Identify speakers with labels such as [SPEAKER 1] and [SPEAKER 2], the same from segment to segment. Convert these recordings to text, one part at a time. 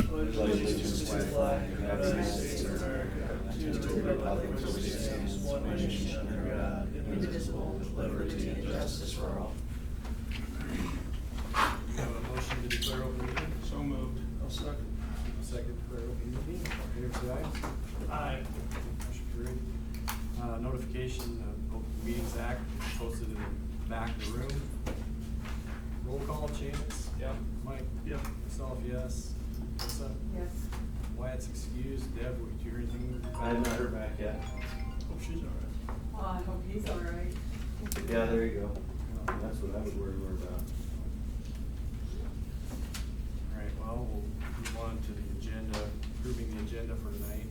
[SPEAKER 1] pledge allegiance to the flag of the United States of America, and to the republic for which it stands, one nation under God, indivisible, with liberty and justice for all.
[SPEAKER 2] We have a motion to declare open meeting.
[SPEAKER 1] So moved.
[SPEAKER 2] I'll second. I'll second declare open meeting. All in favor, say aye.
[SPEAKER 1] Aye.
[SPEAKER 2] Motion carried. Notification of Open Meetings Act is posted in the back of the room. Roll call, Chance?
[SPEAKER 1] Yep.
[SPEAKER 2] Mike?
[SPEAKER 1] Yep.
[SPEAKER 2] Myself, yes. Melissa?
[SPEAKER 3] Yes.
[SPEAKER 2] Wyatt's excused. Deb, did you hear anything?
[SPEAKER 4] I have not heard back yet.
[SPEAKER 1] Hope she's all right.
[SPEAKER 3] Well, I hope he's all right.
[SPEAKER 4] Yeah, there you go. That's what I was worried about.
[SPEAKER 2] All right, well, we'll move on to the agenda, approving the agenda for tonight.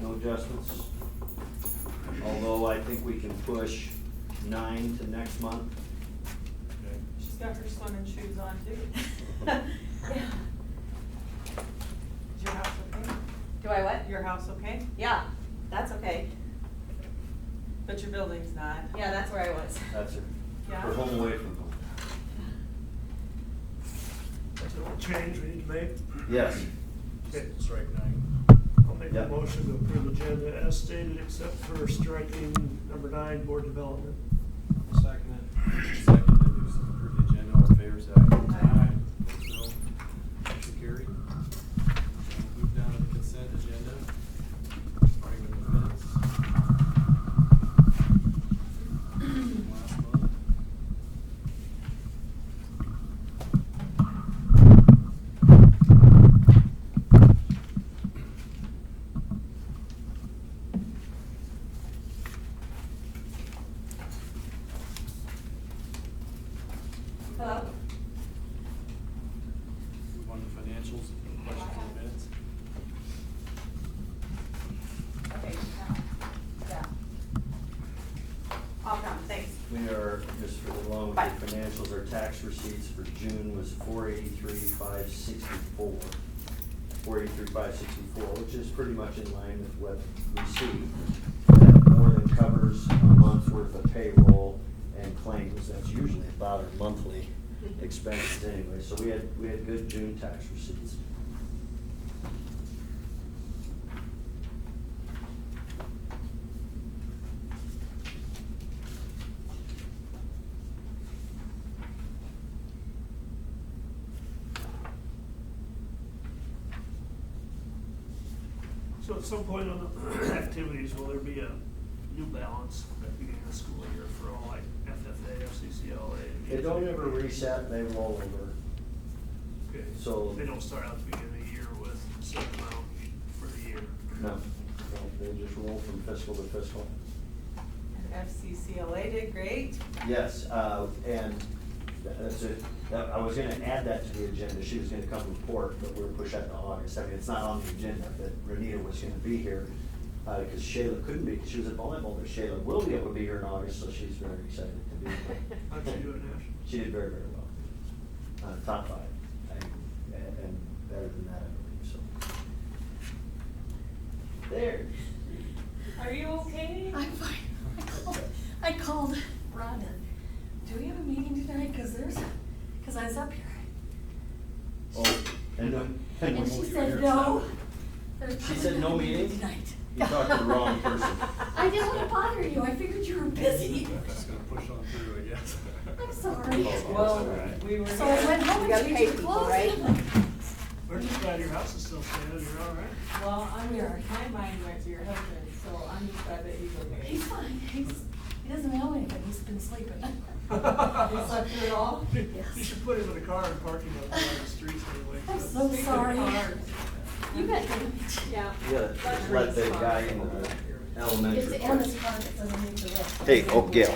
[SPEAKER 4] No adjustments. Although I think we can push 9 to next month.
[SPEAKER 2] Okay.
[SPEAKER 3] She's got her swimming shoes on too. Yeah. Is your house okay?
[SPEAKER 5] Do I what?
[SPEAKER 3] Your house okay?
[SPEAKER 5] Yeah, that's okay.
[SPEAKER 3] But your building's not.
[SPEAKER 5] Yeah, that's where I was.
[SPEAKER 4] That's it.
[SPEAKER 3] Yeah.
[SPEAKER 4] We're home away from home.
[SPEAKER 1] That's a change we need to make.
[SPEAKER 4] Yes.
[SPEAKER 1] Okay.
[SPEAKER 2] Strike 9.
[SPEAKER 1] I'll make a
[SPEAKER 4] Yep.
[SPEAKER 1] motion to approve the agenda as stated, except for striking number 9, board development.
[SPEAKER 2] Second it. Second it, to approve the agenda, all in favor, say aye.
[SPEAKER 3] Aye.
[SPEAKER 2] No. Motion carried. Move down to the consent agenda, starting with the minutes. Last month.
[SPEAKER 5] Hello?
[SPEAKER 2] Move on to financials, questions and minutes.
[SPEAKER 5] Okay, yeah. I'll come, thanks.
[SPEAKER 4] We are, just for the along with
[SPEAKER 5] Bye.
[SPEAKER 4] the financials, our tax receipts for June was 483,564. 483,564, which is pretty much in line with what we see. That more than covers a month's worth of payroll and claims. That's usually about our monthly expenses anyway. So we had good June tax receipts.
[SPEAKER 1] So at some point on the activities, will there be a new balance at the beginning of the school year for all like FFA, FCCLA?
[SPEAKER 4] They don't ever reset, they roll over.
[SPEAKER 1] Okay,
[SPEAKER 4] So-
[SPEAKER 1] they don't start out at the beginning of the year with a certain amount for the year.
[SPEAKER 4] No, they just roll from fiscal to fiscal.
[SPEAKER 3] And FCCLA did great.
[SPEAKER 4] Yes, and that's it. I was gonna add that to the agenda. She was gonna come report, but we're pushing that to August. I mean, it's not on the agenda, but Renita was gonna be here, because Shayla couldn't be, because she was at volleyball, but Shayla will be able to be here in August, so she's very excited to be here.
[SPEAKER 1] How'd she do it, Nash?
[SPEAKER 4] She did very, very well. Top 5, and better than that, I believe, so. There.
[SPEAKER 3] Are you okay?
[SPEAKER 6] I'm fine. I called Rhonda. Do we have a meeting tonight? Cause I was up here.
[SPEAKER 4] Oh,
[SPEAKER 6] And she said no.
[SPEAKER 4] She said no meeting?
[SPEAKER 6] Tonight.
[SPEAKER 4] You talked to the wrong person.
[SPEAKER 6] I didn't want to bother you. I figured you were busy.
[SPEAKER 2] Just gonna push on through, I guess.
[SPEAKER 6] I'm sorry.
[SPEAKER 3] Well, we were.
[SPEAKER 6] So I went home
[SPEAKER 5] You gotta
[SPEAKER 6] and
[SPEAKER 5] pay
[SPEAKER 6] changed your
[SPEAKER 5] people,
[SPEAKER 6] clothes.
[SPEAKER 5] right?
[SPEAKER 1] We're just glad your house is still standing, you're all right?
[SPEAKER 3] Well, my mind went to your husband, so I'm just glad that he's okay.
[SPEAKER 6] He's fine. He doesn't know anything. He's been sleeping.
[SPEAKER 3] You slept through it all?
[SPEAKER 6] Yes.
[SPEAKER 1] You should put him in a car and park him up there on the streets anyway.
[SPEAKER 6] I'm so
[SPEAKER 3] Speaking of
[SPEAKER 6] sorry.
[SPEAKER 3] cars.
[SPEAKER 6] You bet. Yeah.
[SPEAKER 4] You gotta just let the guy in the elementary.
[SPEAKER 6] It's Anna's car that doesn't need the lift.
[SPEAKER 4] Hey, oh, Gail.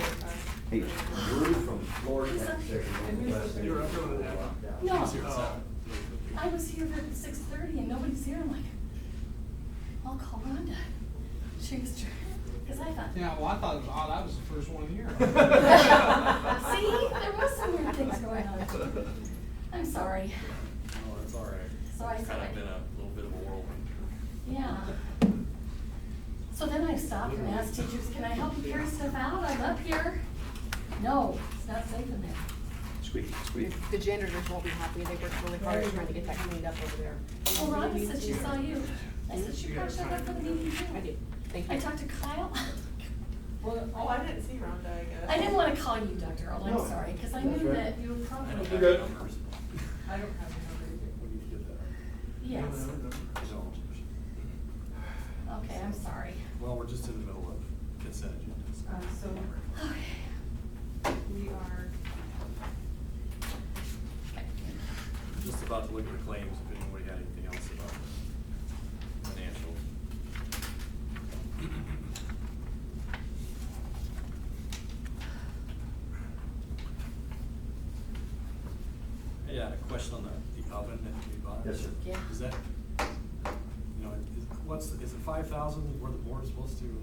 [SPEAKER 4] Hey, Drew from Florida.
[SPEAKER 6] He's up here.
[SPEAKER 1] You were up there with that?
[SPEAKER 6] No.
[SPEAKER 2] He's here at 7.
[SPEAKER 6] I was here at 6:30 and nobody's here. I'm like, I'll call Rhonda. She was, because I thought.
[SPEAKER 7] Yeah, well, I thought it was odd, I was the first one here.
[SPEAKER 6] See, there was some weird things going on. I'm sorry.
[SPEAKER 2] Oh, that's all right.
[SPEAKER 6] So I
[SPEAKER 2] It's
[SPEAKER 6] said,
[SPEAKER 2] kind of been a little bit of a whirlwind.
[SPEAKER 6] yeah. So then I stopped and asked teachers, can I help you carry stuff out? I'm up here. No, it's not safe in there.
[SPEAKER 4] Squeak, squeak.
[SPEAKER 8] The janitors won't be happy, they worked really hard trying to get that cleaned up over there.
[SPEAKER 6] Well, Rhonda said she saw you. I said she probably showed up for the meeting too.
[SPEAKER 8] I did, thank
[SPEAKER 6] I
[SPEAKER 8] you.
[SPEAKER 6] talked to Kyle.
[SPEAKER 3] Well, oh, I didn't see Rhonda, I guess.
[SPEAKER 6] I didn't wanna call you Dr. Earl,
[SPEAKER 4] No,
[SPEAKER 6] I'm sorry, cause I
[SPEAKER 4] that's
[SPEAKER 6] knew
[SPEAKER 4] right.
[SPEAKER 6] that you were probably.
[SPEAKER 4] You're good.
[SPEAKER 3] I don't have a number either.
[SPEAKER 2] We need to get that.
[SPEAKER 6] Yes,
[SPEAKER 2] So,
[SPEAKER 6] okay, I'm sorry.
[SPEAKER 2] well, we're just in the middle of consent agendas.
[SPEAKER 3] So
[SPEAKER 6] Okay.
[SPEAKER 3] we are,
[SPEAKER 6] Okay.
[SPEAKER 2] Just about to look at the claims, if anybody had anything else about financial. Hey, I had a question on the oven that we bought.
[SPEAKER 4] Yes, sir.
[SPEAKER 6] Yeah.
[SPEAKER 2] Is that, you know, is it 5,000 where the board's supposed to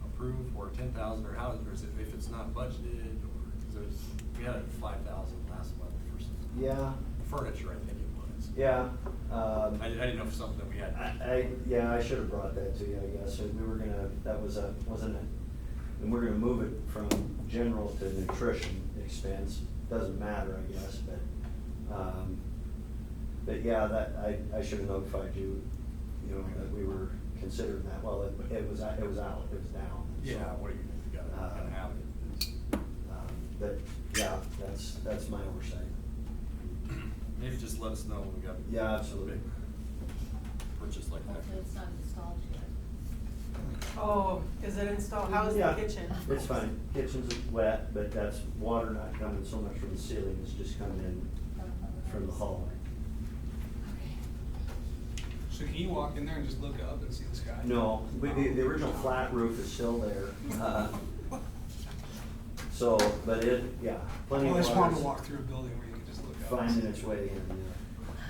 [SPEAKER 2] approve, or 10,000, or how, or is it, if it's not budgeted, or, cause there's, we had 5,000 last month for some
[SPEAKER 4] Yeah,
[SPEAKER 2] furniture, I think it was.
[SPEAKER 4] yeah.
[SPEAKER 2] I didn't know if something that we had.
[SPEAKER 4] Yeah, I should have brought that to you, I guess. We were gonna, that was wasn't it? And we're gonna move it from general to nutrition expense. Doesn't matter, I guess, but yeah, that, I should have notified you, you know, that we were considering that. Well, it was out, it was down.
[SPEAKER 2] Yeah, what do you gotta have it?
[SPEAKER 4] But, yeah, that's my oversight.
[SPEAKER 2] Maybe just let us know when we got.
[SPEAKER 4] Yeah, absolutely.
[SPEAKER 2] a big purchase like that.
[SPEAKER 6] Hopefully it's not installed yet.
[SPEAKER 3] oh, is it installed? How is the
[SPEAKER 4] Yeah,
[SPEAKER 3] kitchen?
[SPEAKER 4] It's fine. Kitchen's wet, but that's water not coming so much from the ceiling, it's just coming in from the hallway.
[SPEAKER 7] So can you walk in there and just look up and see the sky?
[SPEAKER 4] No, the original flat roof is still there. So, but yeah, plenty
[SPEAKER 7] Well,
[SPEAKER 4] of
[SPEAKER 7] I just wanted to
[SPEAKER 4] water.
[SPEAKER 7] walk through a building where you can just look up.
[SPEAKER 4] Finding its way in,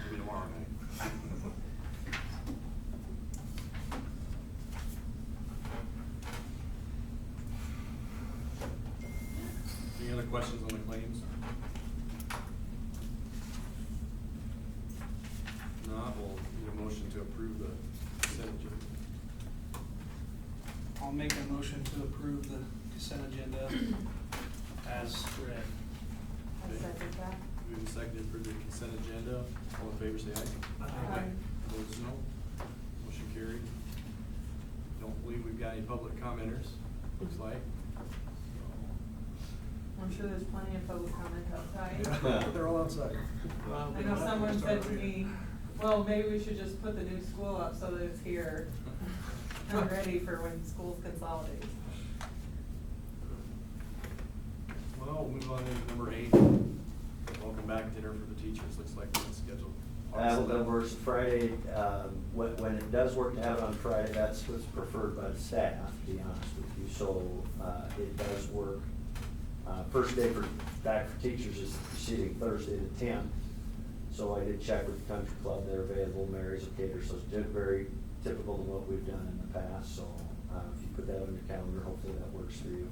[SPEAKER 2] Maybe tomorrow night. Any other questions on the claims? Not, we'll need a motion to approve the consent agenda.
[SPEAKER 7] I'll make a motion to approve the consent agenda as read.
[SPEAKER 3] I second that.
[SPEAKER 2] Moving seconded for the consent agenda. All in favor, say aye.
[SPEAKER 3] Aye.
[SPEAKER 2] Opposed, no. Motion carried. Don't believe we've got any public commenters, looks like.
[SPEAKER 3] I'm sure there's plenty of public comment outside.
[SPEAKER 2] Yeah, they're all outside.
[SPEAKER 3] I know someone said to me, well, maybe we should just put the new school up so that it's here and ready for when schools consolidate.
[SPEAKER 2] Well, we'll move on to number 8. Welcome back dinner for the teachers, looks like it's scheduled.
[SPEAKER 4] That works Friday, when it does work to have it on Friday, that's what's preferred by the staff, to be honest with you. So, it does work. First day back for teachers is preceding Thursday the 10th. So I did check with the country club, they're available, Mary's a caterer, so it's very typical to what we've done in the past. So, if you put that on your calendar, hopefully that works for you.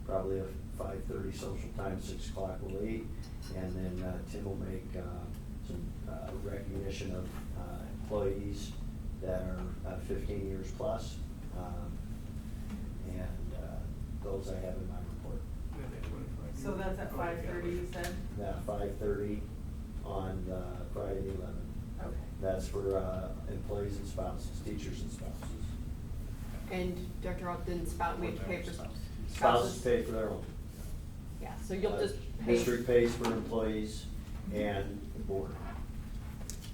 [SPEAKER 4] Probably a 5:30 social time, 6 o'clock we'll eat, and then Tim will make some recognition of employees that are 15 years plus, and those I have in my report.
[SPEAKER 3] So that's at 5:30, you said?
[SPEAKER 4] Yeah, 5:30 on Friday the 11th.
[SPEAKER 3] Okay.
[SPEAKER 4] That's for employees and spouses, teachers and spouses.
[SPEAKER 8] And Dr. Ogden, we have to pay for
[SPEAKER 4] Spouses pay for their own.
[SPEAKER 8] Yeah, so you'll just pay.
[SPEAKER 4] District pays for employees and the board.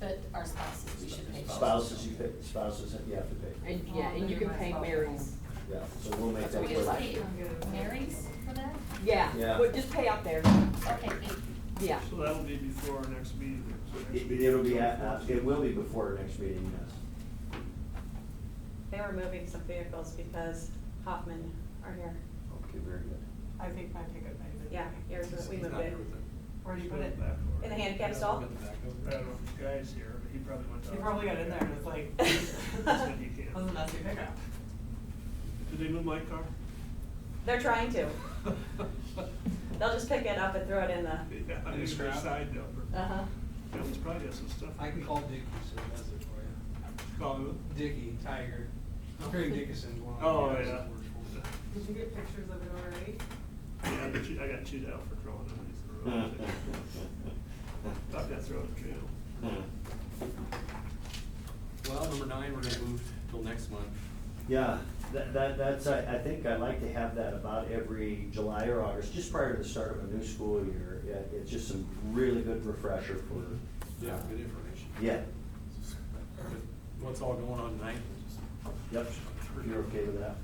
[SPEAKER 6] But our spouses, we should pay.
[SPEAKER 4] Spouses, you have to pay.
[SPEAKER 8] And, yeah, and you can pay Mary's.
[SPEAKER 4] Yeah, so we'll make
[SPEAKER 8] That's
[SPEAKER 4] that
[SPEAKER 8] what
[SPEAKER 6] We
[SPEAKER 8] we did
[SPEAKER 4] clear.
[SPEAKER 8] last
[SPEAKER 6] just
[SPEAKER 8] year.
[SPEAKER 6] pay Mary's for that?
[SPEAKER 8] Yeah,
[SPEAKER 4] Yeah.
[SPEAKER 8] well, just pay out there.
[SPEAKER 6] Okay,
[SPEAKER 8] Yeah.
[SPEAKER 9] So that'll be before our next meeting. So next meeting
[SPEAKER 4] It'll be,
[SPEAKER 9] is
[SPEAKER 4] it will be before our next meeting, yes.
[SPEAKER 5] They were moving some vehicles because Hoffman are here.
[SPEAKER 4] Okay, very good.
[SPEAKER 3] I think my pickup might have been.
[SPEAKER 5] Yeah, yours was, we
[SPEAKER 2] He's
[SPEAKER 5] moved
[SPEAKER 2] not
[SPEAKER 5] it.
[SPEAKER 2] here with it.
[SPEAKER 3] Where'd you put it?
[SPEAKER 9] back over.
[SPEAKER 5] In the handicap
[SPEAKER 2] Yeah,
[SPEAKER 5] stall?
[SPEAKER 2] we got the back over.
[SPEAKER 9] I don't know if this guy's here, but he probably went to.
[SPEAKER 3] You probably got in there and was like,
[SPEAKER 9] Said you can't.
[SPEAKER 3] was a messy pickup.
[SPEAKER 9] Did they move my car?
[SPEAKER 5] They're trying to. They'll just pick it up and throw it in the,
[SPEAKER 9] Yeah, I
[SPEAKER 7] Any
[SPEAKER 9] think
[SPEAKER 7] scrap?
[SPEAKER 9] side number.
[SPEAKER 5] uh-huh.
[SPEAKER 9] That was probably got some stuff.
[SPEAKER 7] I can call Dickie, so he does it for you.
[SPEAKER 9] Call who?
[SPEAKER 7] Dickie, Tiger. Craig Dickinson's one.
[SPEAKER 9] Oh,
[SPEAKER 7] of the guys
[SPEAKER 9] yeah.
[SPEAKER 7] that works for him.
[SPEAKER 3] Did you get pictures of it already?
[SPEAKER 9] Yeah, I got chewed out for crawling underneath the roof. Thought that throw it trail.
[SPEAKER 2] Well, number 9, we're gonna move till next month.
[SPEAKER 4] Yeah, that's, I think I'd like to have that about every July or August, just prior to the start of a new school year. Yeah, it's just some really good refresher for.
[SPEAKER 2] Yeah, good information.
[SPEAKER 4] Yeah,
[SPEAKER 2] What's all going on tonight? We'll just-
[SPEAKER 4] yep, you're okay with that?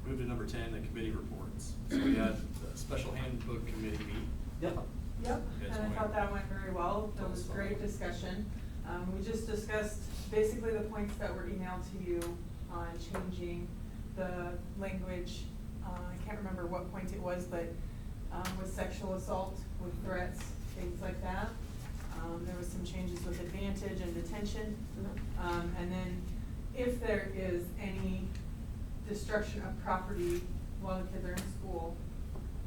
[SPEAKER 2] Move to number 10, the committee reports. So we had a special handbook committee meet.
[SPEAKER 4] Yep.
[SPEAKER 3] Yep,
[SPEAKER 2] Yes,
[SPEAKER 3] and I
[SPEAKER 2] ma'am.
[SPEAKER 3] thought that went very well. It was great discussion. We just discussed basically the points that were emailed to you on changing the language. I can't remember what point it was, but with sexual assault, with threats, things like that. There was some changes with advantage and detention. And then if there is any destruction of property while the kids are in school,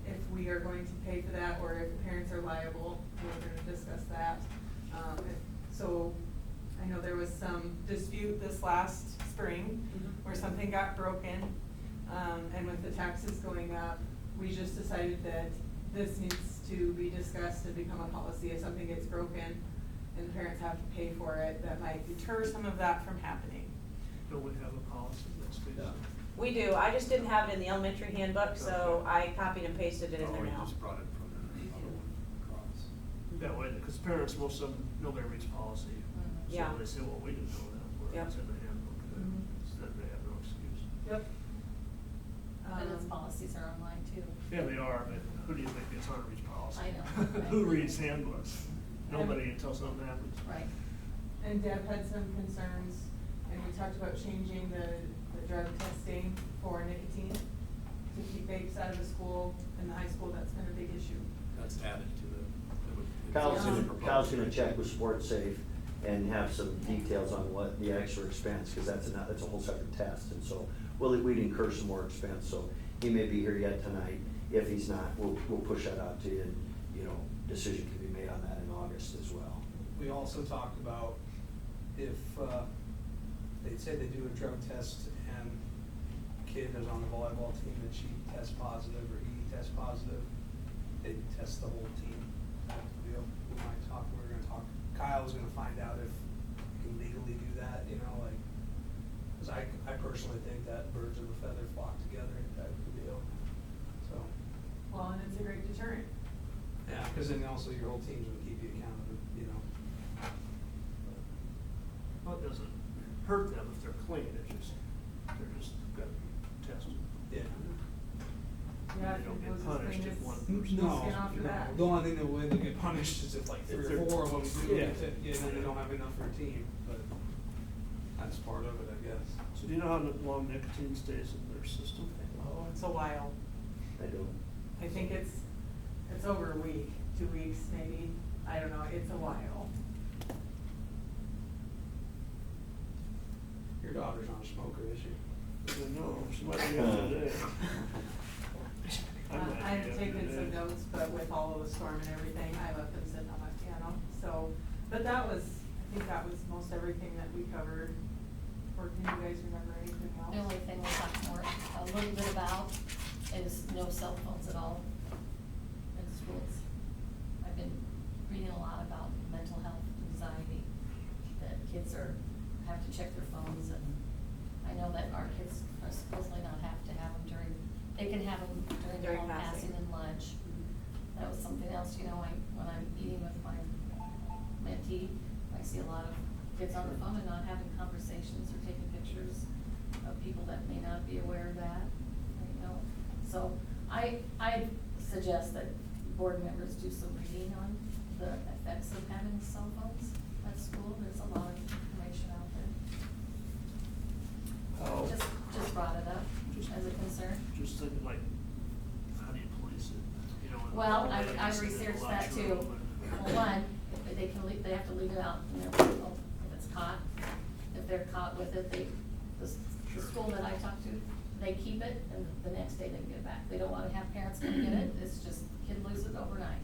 [SPEAKER 3] if we are going to pay for that, or if the parents are liable, we're gonna discuss that. So, I know there was some dispute this last spring, where something got broken, and with the taxes going up, we just decided that this needs to be discussed and become a policy. If something gets broken and the parents have to pay for it, that might deter some of that from happening.
[SPEAKER 9] Don't we have a policy that states
[SPEAKER 4] Yeah.
[SPEAKER 9] that?
[SPEAKER 5] We do, I just didn't have it in the elementary handbook, so I copied and pasted it in
[SPEAKER 2] Oh,
[SPEAKER 5] there
[SPEAKER 2] we
[SPEAKER 5] now.
[SPEAKER 2] just brought it from the other one across.
[SPEAKER 9] That way, because parents, most of them, nobody reads policy.
[SPEAKER 5] Yeah.
[SPEAKER 9] So they say, well, we didn't know that, where
[SPEAKER 5] Yep.
[SPEAKER 9] it's in the handbook,
[SPEAKER 3] Mhm.
[SPEAKER 9] so then they have no excuse.
[SPEAKER 3] Yep.
[SPEAKER 6] And its policies are online too.
[SPEAKER 9] Yeah, they are, but who do you think gets on to read policy?
[SPEAKER 6] I know.
[SPEAKER 9] Who reads handbooks? Nobody until something happens.
[SPEAKER 6] Right.
[SPEAKER 3] And Deb had some concerns, and we talked about changing the drug testing for nicotine to keep vapes out of the school. In the high school, that's been a big issue.
[SPEAKER 2] That's added to the.
[SPEAKER 4] Kyle's gonna check with Sports Safe and have some details on what the extra expense, because that's a whole separate test, and so we'd incur some more expense, so he may be here yet tonight. If he's not, we'll push that out to you, and, decision can be made on that in August as well.
[SPEAKER 7] We also talked about if, they'd say they do a drug test and kid is on the volleyball team and she tests positive or he tests positive, they test the whole team. We were gonna talk, Kyle was gonna find out if you can legally do that, like, cause I personally think that birds of a feather flock together type of deal, so.
[SPEAKER 3] Well, and it's a great deterrent.
[SPEAKER 7] Yeah, cause then also your whole team's gonna keep you accountable,
[SPEAKER 9] Well, it doesn't hurt them if they're clean, they're just gotta be tested.
[SPEAKER 7] Yeah.
[SPEAKER 3] Yeah,
[SPEAKER 9] They don't
[SPEAKER 3] if it
[SPEAKER 9] get
[SPEAKER 3] was as
[SPEAKER 9] punished
[SPEAKER 3] clean
[SPEAKER 9] if
[SPEAKER 3] as
[SPEAKER 9] one
[SPEAKER 3] no
[SPEAKER 9] person-
[SPEAKER 3] skin off your back.
[SPEAKER 7] The only thing that way they get punished is if like
[SPEAKER 9] If
[SPEAKER 7] 3 or
[SPEAKER 9] they're-
[SPEAKER 7] 4 of them do
[SPEAKER 9] Yeah.
[SPEAKER 7] it, then they don't have enough for a team, but that's part of it, I guess.
[SPEAKER 9] So do you know how long nicotine stays in their system?
[SPEAKER 3] Oh, it's a while.
[SPEAKER 4] I don't.
[SPEAKER 3] I think it's over a week, 2 weeks maybe. I don't know, it's a while.
[SPEAKER 7] Your daughter's not a smoker, is she?
[SPEAKER 9] I don't know, she might be out today. I might
[SPEAKER 3] I
[SPEAKER 9] be
[SPEAKER 3] have
[SPEAKER 9] out
[SPEAKER 3] taken some
[SPEAKER 9] today.
[SPEAKER 3] notes, but with all of the storm and everything, I left them sitting on my piano. So, but I think that was most everything that we covered. Or can you guys remember anything else?
[SPEAKER 6] The only thing we'll talk a little bit about is no cell phones at all in schools. I've been reading a lot about mental health, anxiety, that kids have to check their phones, and I know that our kids are supposedly not have to have them they can have them during their
[SPEAKER 5] During
[SPEAKER 6] own
[SPEAKER 5] passing.
[SPEAKER 6] passing and lunch. That was something else, when I'm eating with my mentee, I see a lot of kids on the phone and not having conversations or taking pictures of people that may not be aware of that, So I suggest that board members do some reading on the effects of having cell phones at school. There's a lot of information out there.
[SPEAKER 9] How-
[SPEAKER 6] Just brought it up as a concern.
[SPEAKER 9] Just thinking like, how do you police it? In the
[SPEAKER 6] Well, I
[SPEAKER 9] hallways and in the
[SPEAKER 6] researched that too.
[SPEAKER 9] lunchroom and-
[SPEAKER 6] Well, one, if they have to leave it out in their vehicle if it's caught. If they're caught with it, the school that I talked to, they keep it and the next day they get it back. They don't wanna have parents come get it, it's just kid loses it overnight.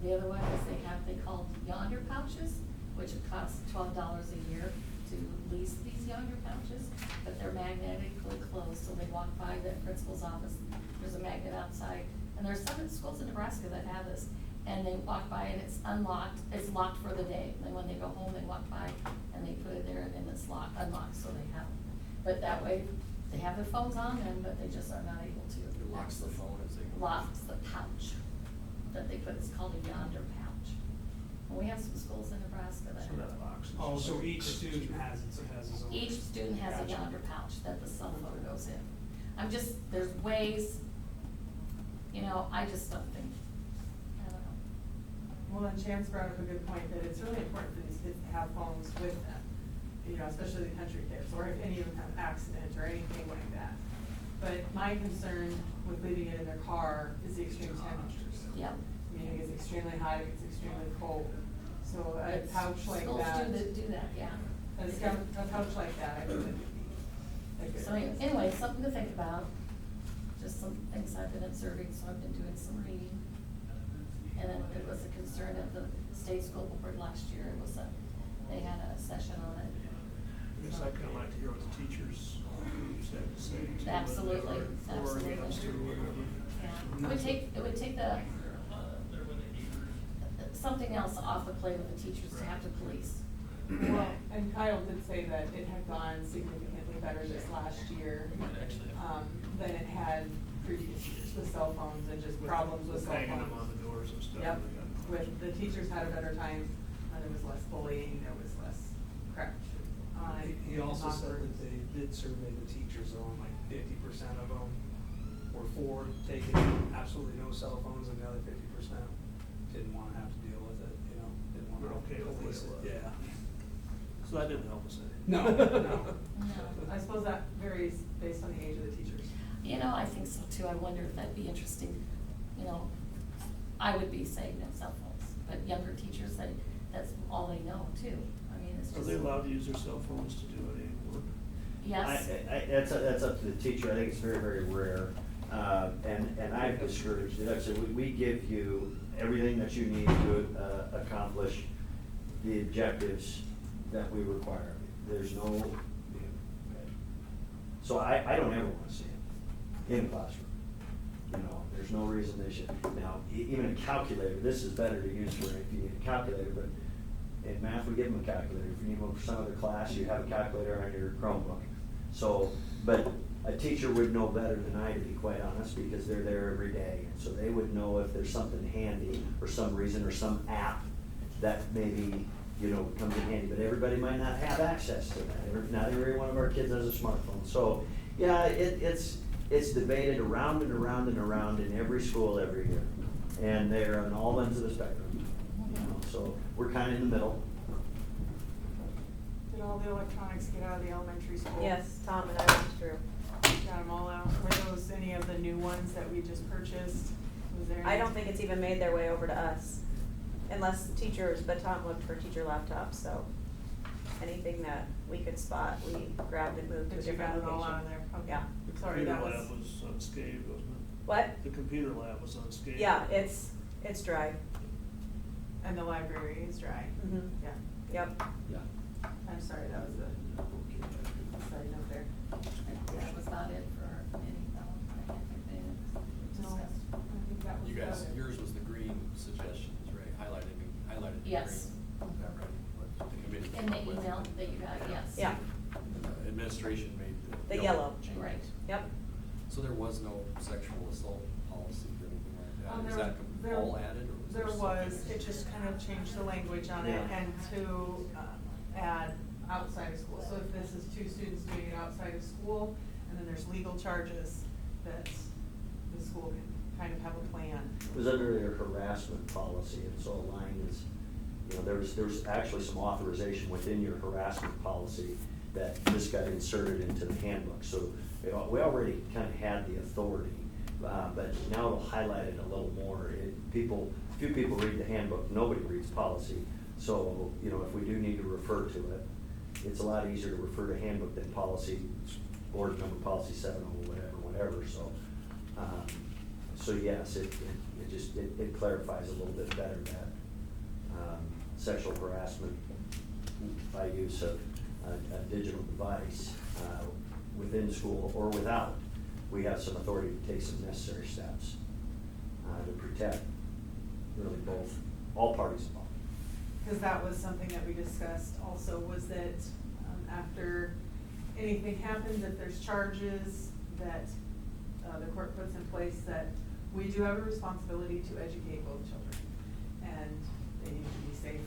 [SPEAKER 6] The other one is they call yonder pouches, which costs $12 a year to lease these yonder pouches, but they're magnetically closed, so they walk by the principal's office, there's a magnet outside, And there's some schools in Nebraska that have this, and they walk by and it's unlocked, it's locked for the day. And when they go home, they walk by and they put it there and it's unlocked, so they have it. But that way, they have their phones on them, but they just are not able to.
[SPEAKER 2] It locks the phone as they go.
[SPEAKER 6] Locks the pouch that they put, it's called a yonder pouch. And we have some schools in Nebraska that
[SPEAKER 9] So that
[SPEAKER 6] have.
[SPEAKER 9] box is
[SPEAKER 7] Oh,
[SPEAKER 9] just
[SPEAKER 7] so
[SPEAKER 9] like-
[SPEAKER 7] each student has his own.
[SPEAKER 6] Each student has a
[SPEAKER 7] Gotcha.
[SPEAKER 6] yonder pouch that the cell phone goes in. There's ways, you know, I just don't think, I don't know.
[SPEAKER 3] Well, and Chance brought up a good point, that it's really important for these kids to have phones with them, you know, especially the country kids, or if any of them have accidents or anything like that. But my concern with leaving it in their car is the extreme temperatures.
[SPEAKER 6] Yep.
[SPEAKER 3] I mean, it gets extremely hot, it gets extremely cold, so a pouch like that.
[SPEAKER 6] Schools do that, yeah.
[SPEAKER 3] A pouch like that, I think would be a good.
[SPEAKER 6] So anyway, something to think about, just some things I've been observing, so I've been doing some reading. And it was a concern of the state school board last year, they had a session on it.
[SPEAKER 9] I guess I'd kinda like to hear what the teachers have to say. too, whether they
[SPEAKER 6] Absolutely,
[SPEAKER 9] are for or
[SPEAKER 6] absolutely.
[SPEAKER 9] against or whatever.
[SPEAKER 6] Yeah, it would take something else off the plate of the teachers to have to police.
[SPEAKER 3] Well, and Kyle did say that it had gone significantly better this last year, than it had previous years with cell phones and just problems with cell phones.
[SPEAKER 9] Hanging them on the doors and stuff.
[SPEAKER 3] Yep, with, the teachers had a better time, and there was less bullying, there was less crap.
[SPEAKER 7] He also said that they did survey the teachers on like 50% of them were for taking absolutely no cell phones, and the other 50% didn't wanna have to deal with it, you know, didn't wanna
[SPEAKER 9] We're okay with
[SPEAKER 7] police
[SPEAKER 9] what
[SPEAKER 7] it,
[SPEAKER 9] it was.
[SPEAKER 7] yeah.
[SPEAKER 9] So that didn't help us any.
[SPEAKER 7] No, no.
[SPEAKER 3] I suppose that varies based on the age of the teachers.
[SPEAKER 6] You know, I think so too. I wonder if that'd be interesting, you know, I would be saying no cell phones, but younger teachers, that's all they know too. I mean, it's
[SPEAKER 9] Are
[SPEAKER 6] just.
[SPEAKER 9] they allowed to use their cell phones to do any work?
[SPEAKER 6] Yes.
[SPEAKER 4] That's up to the teacher, I think it's very, very rare, and I've discouraged it, I've said, we give you everything that you need to accomplish the objectives that we require. There's no, so I don't ever wanna see it in the classroom. You know, there's no reason they should. Now, even a calculator, this is better to use for if you need a calculator, but in math, we give them a calculator. If you need one for some other class, you have a calculator on your Chromebook. So, but a teacher would know better than I, to be quite honest, because they're there every day. And so they would know if there's something handy for some reason, or some app that maybe, you know, comes in handy. But everybody might not have access to that. Not every one of our kids has a smartphone. So, yeah, it's debated around and around and around in every school every year. And they're on all ends of the spectrum. You know, so we're kind of in the middle.
[SPEAKER 3] Did all the electronics get out of the elementary school?
[SPEAKER 8] Yes, Tom and I went through.
[SPEAKER 3] Got them all out. Were those any of the new ones that we just purchased? Was there?
[SPEAKER 8] I
[SPEAKER 3] any-
[SPEAKER 8] don't think it's even made their way over to us, unless teachers, but Tom looked for teacher laptops, so anything that we could spot, we grabbed and moved to a
[SPEAKER 3] Did you
[SPEAKER 8] different
[SPEAKER 3] got it all
[SPEAKER 8] location.
[SPEAKER 3] out of there? Okay.
[SPEAKER 8] Yeah.
[SPEAKER 3] Sorry,
[SPEAKER 9] Computer
[SPEAKER 3] that was.
[SPEAKER 9] lab was unscathed, wasn't it?
[SPEAKER 8] What?
[SPEAKER 9] The computer lab was unscathed.
[SPEAKER 8] Yeah, it's dry.
[SPEAKER 3] And the library is dry.
[SPEAKER 8] Mhm.
[SPEAKER 3] Yeah.
[SPEAKER 8] Yep.
[SPEAKER 4] Yeah.
[SPEAKER 3] I'm sorry, that was a side note there.
[SPEAKER 6] That was about it for any, I think they
[SPEAKER 3] No,
[SPEAKER 6] discussed.
[SPEAKER 3] I think that was
[SPEAKER 2] You guys,
[SPEAKER 3] about it.
[SPEAKER 2] yours was the green suggestions, right? Highlighted the green.
[SPEAKER 6] Yes.
[SPEAKER 2] Is that right? What the committee
[SPEAKER 6] In the
[SPEAKER 2] came up with?
[SPEAKER 6] email that you got, yes.
[SPEAKER 8] Yeah.
[SPEAKER 2] Administration made
[SPEAKER 8] The yellow.
[SPEAKER 2] changes.
[SPEAKER 6] Right.
[SPEAKER 8] Yep.
[SPEAKER 2] So there was no sexual assault policy or anything like that? Is
[SPEAKER 3] There-
[SPEAKER 2] that
[SPEAKER 3] there-
[SPEAKER 2] all added, or was there
[SPEAKER 3] There
[SPEAKER 2] something?
[SPEAKER 3] was, it just kind of changed the language on it
[SPEAKER 4] Yeah.
[SPEAKER 3] and to add outside of school. So if this is two students doing it outside of school, and then there's legal charges, that the school can kind of have a plan.
[SPEAKER 4] It was under their harassment policy, and so a line is, you know, there's actually some authorization within your harassment policy that this got inserted into the handbook. So we already kind of had the authority, but now it'll highlight it a little more. Few people read the handbook, nobody reads policy. So, you know, if we do need to refer to it, it's a lot easier to refer to handbook than policy, board number policy 70, whatever, so. So yes, it clarifies a little bit better that, sexual harassment by use of a digital device, within school or without, we have some authority to take some necessary steps. to protect really all parties involved.
[SPEAKER 3] Because that was something that we discussed also, was that after anything happens, if there's charges that the court puts in place, that we do have a responsibility to educate both children. And they need to be safe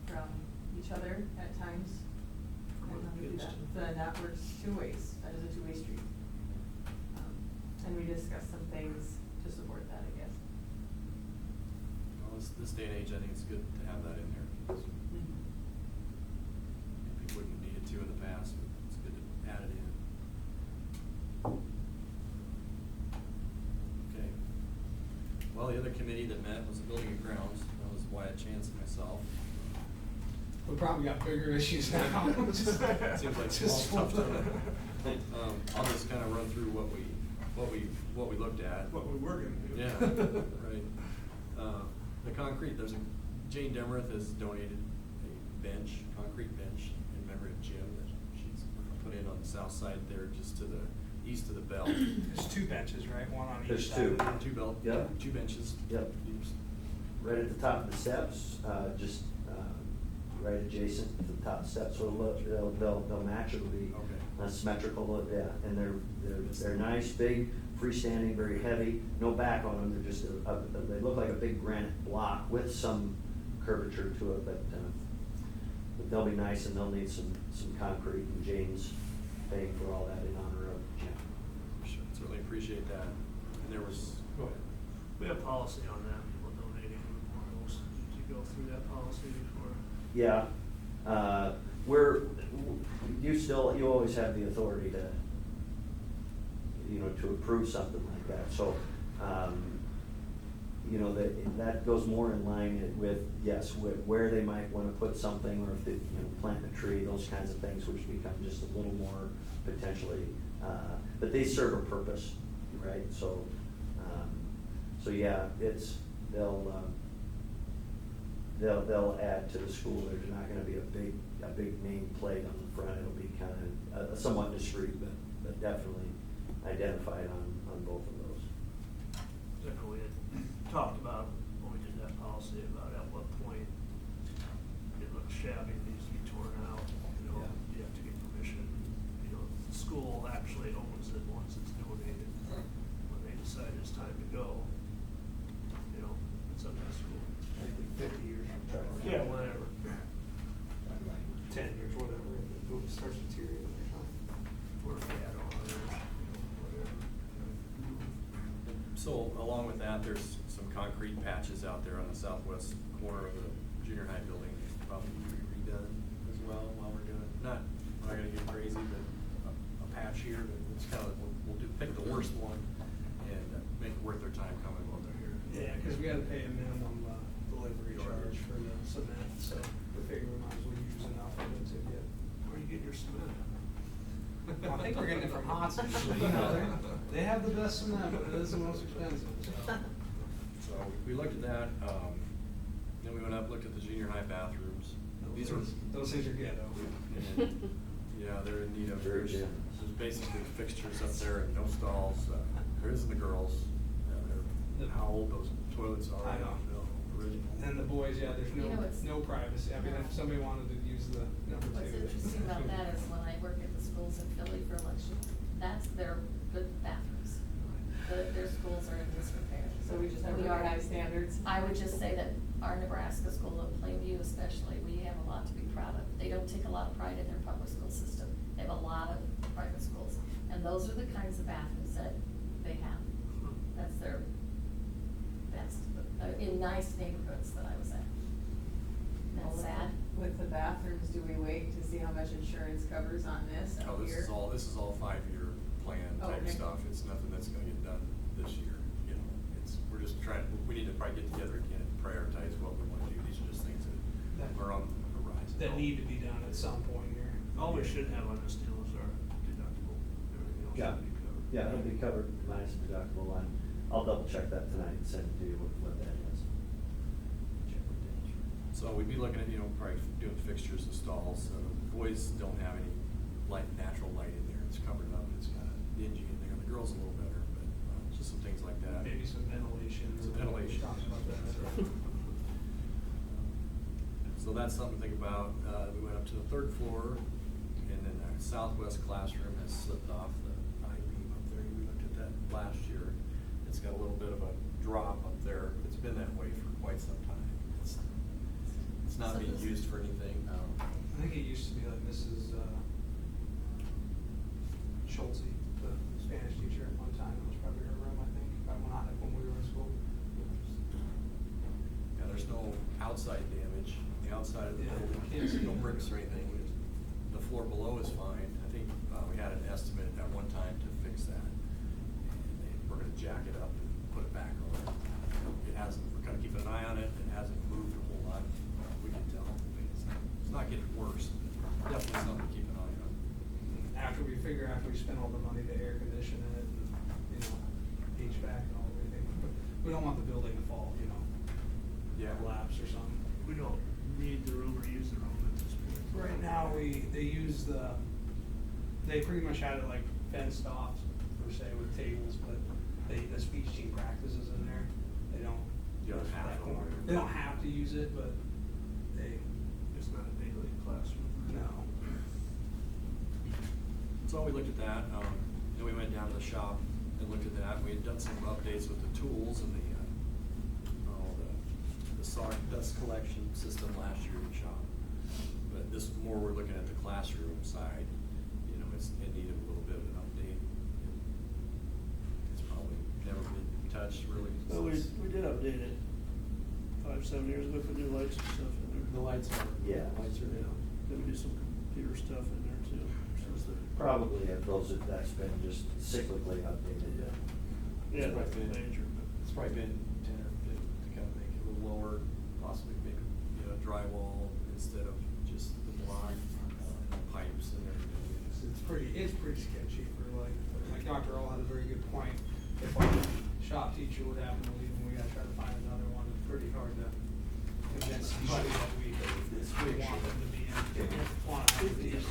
[SPEAKER 3] from each other at times. And how we do that. Then that works two ways. That is a two-way street. And we discussed some things to support that, I guess.
[SPEAKER 2] Well, this day and age, I think it's good to have that in there. Because people wouldn't need it to in the past, but it's good to add it in. Okay. Well, the other committee that met was the Building and Grounds. That was Wyatt Chance and myself.
[SPEAKER 7] We probably got bigger issues now.
[SPEAKER 2] Seems like small stuff to I'll just kind of run through what we looked at.
[SPEAKER 7] What we were gonna do.
[SPEAKER 2] Yeah, right. The concrete, Jane Demereth has donated a concrete bench in memory of Jim that she's put in on the south side there, just to the east of the bell.
[SPEAKER 7] There's two benches, right? One on
[SPEAKER 4] There's
[SPEAKER 7] each side.
[SPEAKER 4] two.
[SPEAKER 2] Two benches.
[SPEAKER 4] Yep. Right at the top of the steps, just right adjacent to the top steps, so they'll match, it'll be
[SPEAKER 2] Okay.
[SPEAKER 4] symmetrical, yeah, and they're nice, big, freestanding, very heavy, no back on them, they're just, they look like a big granite block with some curvature to it, but they'll be nice, and they'll need some concrete, and Jane's paying for all that in honor of Jim.
[SPEAKER 2] Sure, certainly appreciate that. And there was, go ahead.
[SPEAKER 9] We have policy on that, people donating memorials. Did you go through that policy before?
[SPEAKER 4] Yeah, you always have the authority to, to approve something like that, so, that goes more in line with, yes, where they might wanna put something, or if they, plant a tree, those kinds of things, which become just a little more potentially, but they serve a purpose, right, so yeah, they'll add to the school. There's not gonna be a big name plate on the front. It'll be kind of somewhat discreet, but definitely identified on both of those.
[SPEAKER 9] I know we had talked about, when we did that policy, about at what point it looks shabby, it needs to be torn out,
[SPEAKER 2] Yeah.
[SPEAKER 9] You have to get permission. The school actually owns it once it's donated. When they decide it's time to go, it's up to the school.
[SPEAKER 7] 50 years.
[SPEAKER 9] Yeah, whatever.
[SPEAKER 7] 10 years, whatever, if it starts deteriorating or something.
[SPEAKER 9] Or if they add on, whatever.
[SPEAKER 2] So along with that, there's some concrete patches out there on the southwest corner of the junior high building, probably to be redone as well while we're doing it. Not gonna get crazy, but a patch here, but it's kind of, we'll pick the worst one and make it worth their time coming while they're here.
[SPEAKER 7] Yeah, because we gotta pay a minimum delivery charge for the cement, so we figure we might as well use enough of it to get.
[SPEAKER 9] Where do you get your cement?
[SPEAKER 7] I think we're getting it from Hodson, they have the best cement, but it is the most expensive, so.
[SPEAKER 2] So we looked at that, then we went up, looked at the junior high bathrooms.
[SPEAKER 7] Those things are ghetto.
[SPEAKER 2] And, yeah, they're in need of,
[SPEAKER 4] Very
[SPEAKER 2] there's
[SPEAKER 4] generous.
[SPEAKER 2] basically fixtures up there and no stalls. There isn't the girls. How old those toilets are.
[SPEAKER 7] I know.
[SPEAKER 2] Original.
[SPEAKER 7] And the boys, yeah, there's
[SPEAKER 6] It's-
[SPEAKER 7] no privacy, I mean, if somebody wanted to use the number 2.
[SPEAKER 6] What's interesting about that is when I work at the schools in Philly for election, that's their good bathrooms. Their schools are in disrepair.
[SPEAKER 3] So we just have
[SPEAKER 6] We
[SPEAKER 3] really
[SPEAKER 6] are-
[SPEAKER 3] high standards.
[SPEAKER 6] I would just say that our Nebraska school of Plainview especially, we have a lot to be proud of. They don't take a lot of pride in their public school system. They have a lot of private schools. And those are the kinds of bathrooms that they have. That's their best, in nice neighborhoods that I was at. Isn't that sad?
[SPEAKER 3] With the bathrooms, do we wait to see how much insurance covers on this
[SPEAKER 2] Oh,
[SPEAKER 3] out
[SPEAKER 2] this
[SPEAKER 3] here?
[SPEAKER 2] is all 5-year plan type
[SPEAKER 3] Okay.
[SPEAKER 2] stuff. It's nothing that's gonna get done this year, we're just we need to probably get together again and prioritize what we wanna do. These are just things that are on the horizon.
[SPEAKER 7] That need to be done at some point here.
[SPEAKER 9] All we should have on this deal is our deductible, everything else
[SPEAKER 4] Yeah,
[SPEAKER 9] should be covered.
[SPEAKER 4] yeah, it'll be covered minus deductible line. I'll double check that tonight and send it to you what that is. Check with Dennis.
[SPEAKER 2] So we'd be looking at, probably doing fixtures and stalls. Boys don't have any natural light in there. It's covered up. It's kind of dingy in there. The girls a little better, but just some things like that.
[SPEAKER 7] Maybe some ventilation.
[SPEAKER 2] Some ventilation.
[SPEAKER 7] We talked about that.
[SPEAKER 2] So that's something to think about. We went up to the third floor, and then our southwest classroom has slipped off the I-beam up there. We looked at that last year. It's got a little bit of a drop up there. It's been that way for quite some time. It's not
[SPEAKER 6] So
[SPEAKER 2] being
[SPEAKER 6] this-
[SPEAKER 2] used for anything.
[SPEAKER 6] Oh,
[SPEAKER 7] I think it used to be like Mrs. Schultze, the Spanish teacher at one time. It was probably her room, I think, when we were in school.
[SPEAKER 2] Yeah, there's no outside damage. The outside of the
[SPEAKER 7] Yeah,
[SPEAKER 2] building,
[SPEAKER 7] can't see
[SPEAKER 2] no
[SPEAKER 7] it.
[SPEAKER 2] bricks or anything. The floor below is fine. I think we had an estimate at one time to fix that. And we're gonna jack it up and put it back on. It hasn't, we're kind of keeping an eye on it. It hasn't moved a whole lot. We can tell. I mean, it's not getting worse, but definitely something to keep an eye on.
[SPEAKER 7] After we spend all the money to air condition it and, HVAC and all everything, we don't want the building to fall,
[SPEAKER 2] Yeah.
[SPEAKER 7] collapse or something.
[SPEAKER 9] We don't need the room or use the room at this point.
[SPEAKER 7] Right now, they pretty much had it like fenced off, per se, with tables, but the speech team practices in there. They don't.
[SPEAKER 2] You don't have to.
[SPEAKER 7] They don't have to use it, but they,
[SPEAKER 9] It's not a daily classroom.
[SPEAKER 7] no.
[SPEAKER 2] So we looked at that, then we went down to the shop and looked at that. We had done some updates with the tools and the dust collection system last year in the shop. But this more, we're looking at the classroom side. It needed a little bit of an update. It's probably never been touched really.
[SPEAKER 9] Well, we
[SPEAKER 2] since-
[SPEAKER 9] did update it 5-7 years ago, put new lights and stuff in there.
[SPEAKER 2] The lights are,
[SPEAKER 4] Yeah.
[SPEAKER 2] lights are down.
[SPEAKER 9] Then we did some computer stuff in there too.
[SPEAKER 4] Probably that's been just cyclically updated.
[SPEAKER 9] Yeah,
[SPEAKER 2] It's probably
[SPEAKER 9] nothing
[SPEAKER 2] been-
[SPEAKER 9] major, but.
[SPEAKER 2] It's probably been 10 or 15 to kind of make it a little lower, possibly make drywall instead of just the block, pipes and everything.
[SPEAKER 7] It's pretty sketchy for like Dr. Earl had a very good point. If our shop teacher would happen to leave and we gotta try to find another one, it's pretty hard to convince somebody that we want them to be in. Want to have these,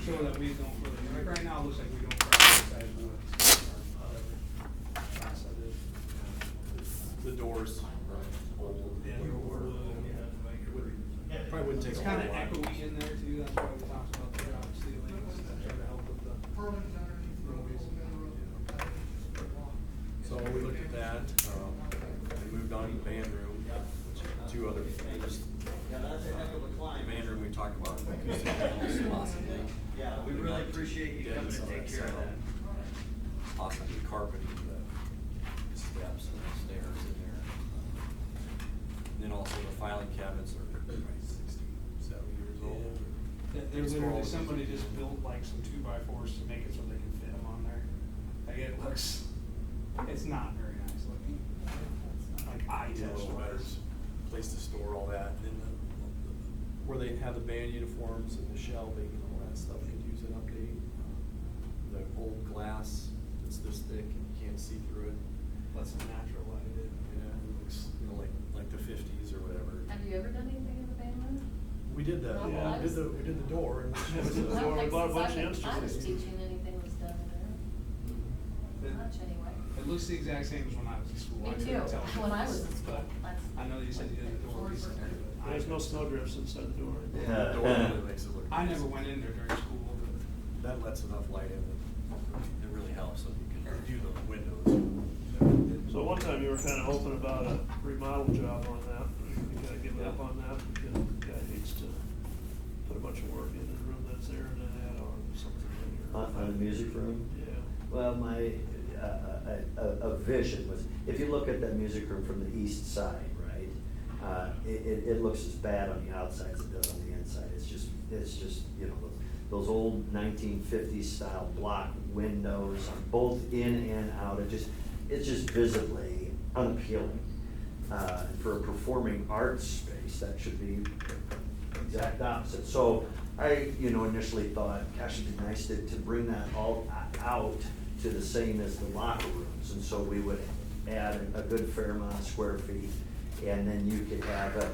[SPEAKER 7] show that we don't really, like right now, it looks like we don't prioritize woods or whatever. Class that is.
[SPEAKER 2] The doors are old.
[SPEAKER 7] Yeah, they're old, like, it would-
[SPEAKER 2] Probably wouldn't take
[SPEAKER 7] It's
[SPEAKER 2] a whole
[SPEAKER 7] kinda
[SPEAKER 2] lot.
[SPEAKER 7] echoey in there too, that's why we talked about the drop ceilings, that try to help with the noise.
[SPEAKER 2] So we looked at that, we moved on to the band room, which are two other things. The band room, we talked about acoustic panels possibly.
[SPEAKER 4] Yeah, we really appreciate you coming to take care of that.
[SPEAKER 2] Possibly carpeting the steps and the stairs in there. And then also the filing cabinets are probably 60, 70 years old.
[SPEAKER 7] There's literally, somebody just built like some 2x4s to make it so they can fit them on there. Like it's not very nice looking. Like eye
[SPEAKER 2] You know,
[SPEAKER 7] test
[SPEAKER 2] a better
[SPEAKER 7] wise.
[SPEAKER 2] place to store all that, and then where they have the band uniforms and the shelving and all that stuff, could use an update. The old glass that's this thick and you can't see through it.
[SPEAKER 7] Let some natural light in.
[SPEAKER 2] Yeah, it looks, like the 50s or whatever.
[SPEAKER 6] have you ever done anything in the band room?
[SPEAKER 2] We did the,
[SPEAKER 6] Yeah.
[SPEAKER 2] we did the door and.
[SPEAKER 9] Yeah, we did the
[SPEAKER 6] I
[SPEAKER 9] door.
[SPEAKER 6] don't
[SPEAKER 9] We
[SPEAKER 6] think
[SPEAKER 9] bought a bunch of
[SPEAKER 6] since I was
[SPEAKER 9] instruments.
[SPEAKER 6] teaching, anything was done in there.
[SPEAKER 7] It-
[SPEAKER 6] Much anyway.
[SPEAKER 7] It looks the exact same as when I was in school.
[SPEAKER 6] Me
[SPEAKER 7] I couldn't
[SPEAKER 6] too.
[SPEAKER 7] tell the
[SPEAKER 6] When I was
[SPEAKER 7] difference,
[SPEAKER 6] in school,
[SPEAKER 7] but
[SPEAKER 6] that's-
[SPEAKER 7] I know you said you did the door
[SPEAKER 6] Floors were
[SPEAKER 7] recently.
[SPEAKER 6] dirty.
[SPEAKER 7] but
[SPEAKER 9] There's no snowdrifts inside the door.
[SPEAKER 2] The door really makes it look.
[SPEAKER 7] I never went in there during school, but
[SPEAKER 2] That lets enough light in that it really helps so you can view the windows.
[SPEAKER 9] So one time you were kinda hoping about a remodel job on that, you gotta give it up on that, because the guy hates to put a bunch of work into the room that's there and then add on something later.
[SPEAKER 4] On the music room?
[SPEAKER 9] Yeah.
[SPEAKER 4] Well, my, a vision was, if you look at that music room from the east side, right? It looks as bad on the outside as it does on the inside. It's just, those old 1950s style block windows, both in and out. It's just visibly unappealing. For a performing arts space, that should be exact opposite. So I, initially thought, gosh, it'd be nice to bring that all out to the same as the locker rooms. And so we would add a good fair amount of square feet. And then you could have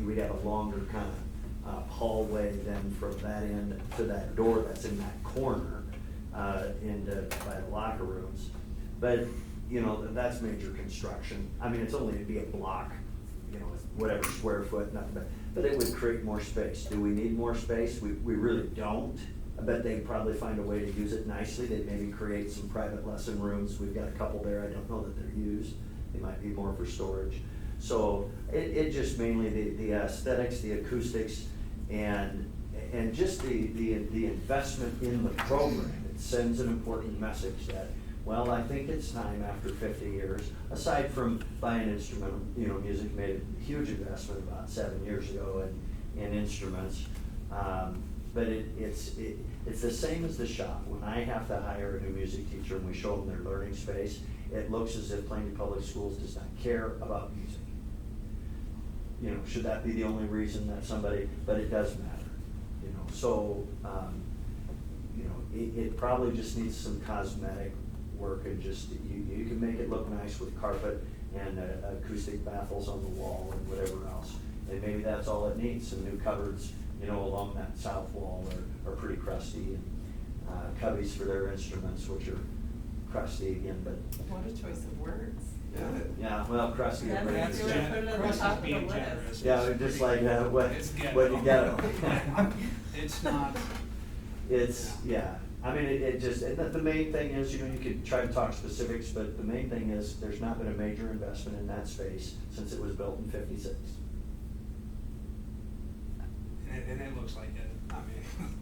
[SPEAKER 4] we'd have a longer kind of hallway then from that end to that door that's in that corner. by the locker rooms. But, you know, that's major construction. I mean, it's only to be a block, you know, whatever square foot, nothing, but it would create more space. Do we need more space? We really don't. I bet they'd probably find a way to use it nicely. They'd maybe create some private lesson rooms. We've got a couple there. I don't know that they're used. They might be more for storage. So it just mainly the aesthetics, the acoustics, and just the investment in the program. It sends an important message that, well, I think it's time after 50 years, aside from buying instrumental, you know, music made a huge investment about 7 years ago in instruments. But it's the same as the shop. When I have to hire a new music teacher and we show them their learning space, it looks as if Plainview Public Schools does not care about music. You know, should that be the only reason that somebody, but it does matter, you know. So, you know, it probably just needs some cosmetic work, and just, you can make it look nice with carpet and acoustic baffles on the wall and whatever else. And maybe that's all it needs. Some new cupboards, you know, along that south wall are pretty crusty, and cubbies for their instruments, which are crusty again, but.
[SPEAKER 3] What a choice of words.
[SPEAKER 4] Yeah, well, crusty.
[SPEAKER 3] That's
[SPEAKER 4] and
[SPEAKER 3] if you
[SPEAKER 4] pretty.
[SPEAKER 3] were to put it at the
[SPEAKER 7] Crust is
[SPEAKER 3] top of the
[SPEAKER 7] being
[SPEAKER 3] list.
[SPEAKER 7] generous.
[SPEAKER 4] Yeah, just like, what
[SPEAKER 7] It's
[SPEAKER 4] you
[SPEAKER 7] ghetto.
[SPEAKER 4] get.
[SPEAKER 7] It's not.
[SPEAKER 4] It's, yeah, I mean, it just, and the main thing is, you know, you could try to talk specifics, but the main thing is, there's not been a major investment in that space since it was built in '56.
[SPEAKER 7] And it looks like it, I mean,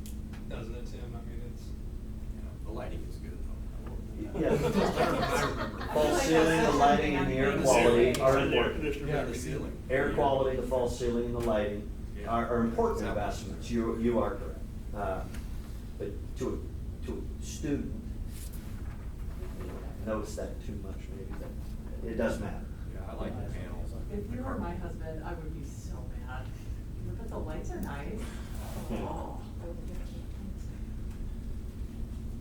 [SPEAKER 7] doesn't it, Tim? I mean, it's.
[SPEAKER 2] The lighting is good though.
[SPEAKER 4] Yeah.
[SPEAKER 2] I remember.
[SPEAKER 4] False ceiling, the lighting, and the air quality are
[SPEAKER 9] And the air
[SPEAKER 4] important.
[SPEAKER 9] conditioner.
[SPEAKER 2] Yeah, the ceiling.
[SPEAKER 4] Air quality, the false ceiling, and the lighting
[SPEAKER 2] Yeah.
[SPEAKER 4] are important
[SPEAKER 2] Exactly.
[SPEAKER 4] investments. You are correct. But to a student, notice that too much maybe, but it does matter.
[SPEAKER 2] Yeah, I like the panels.
[SPEAKER 3] If you were my husband, I would be so mad. But the lights are nice. Oh.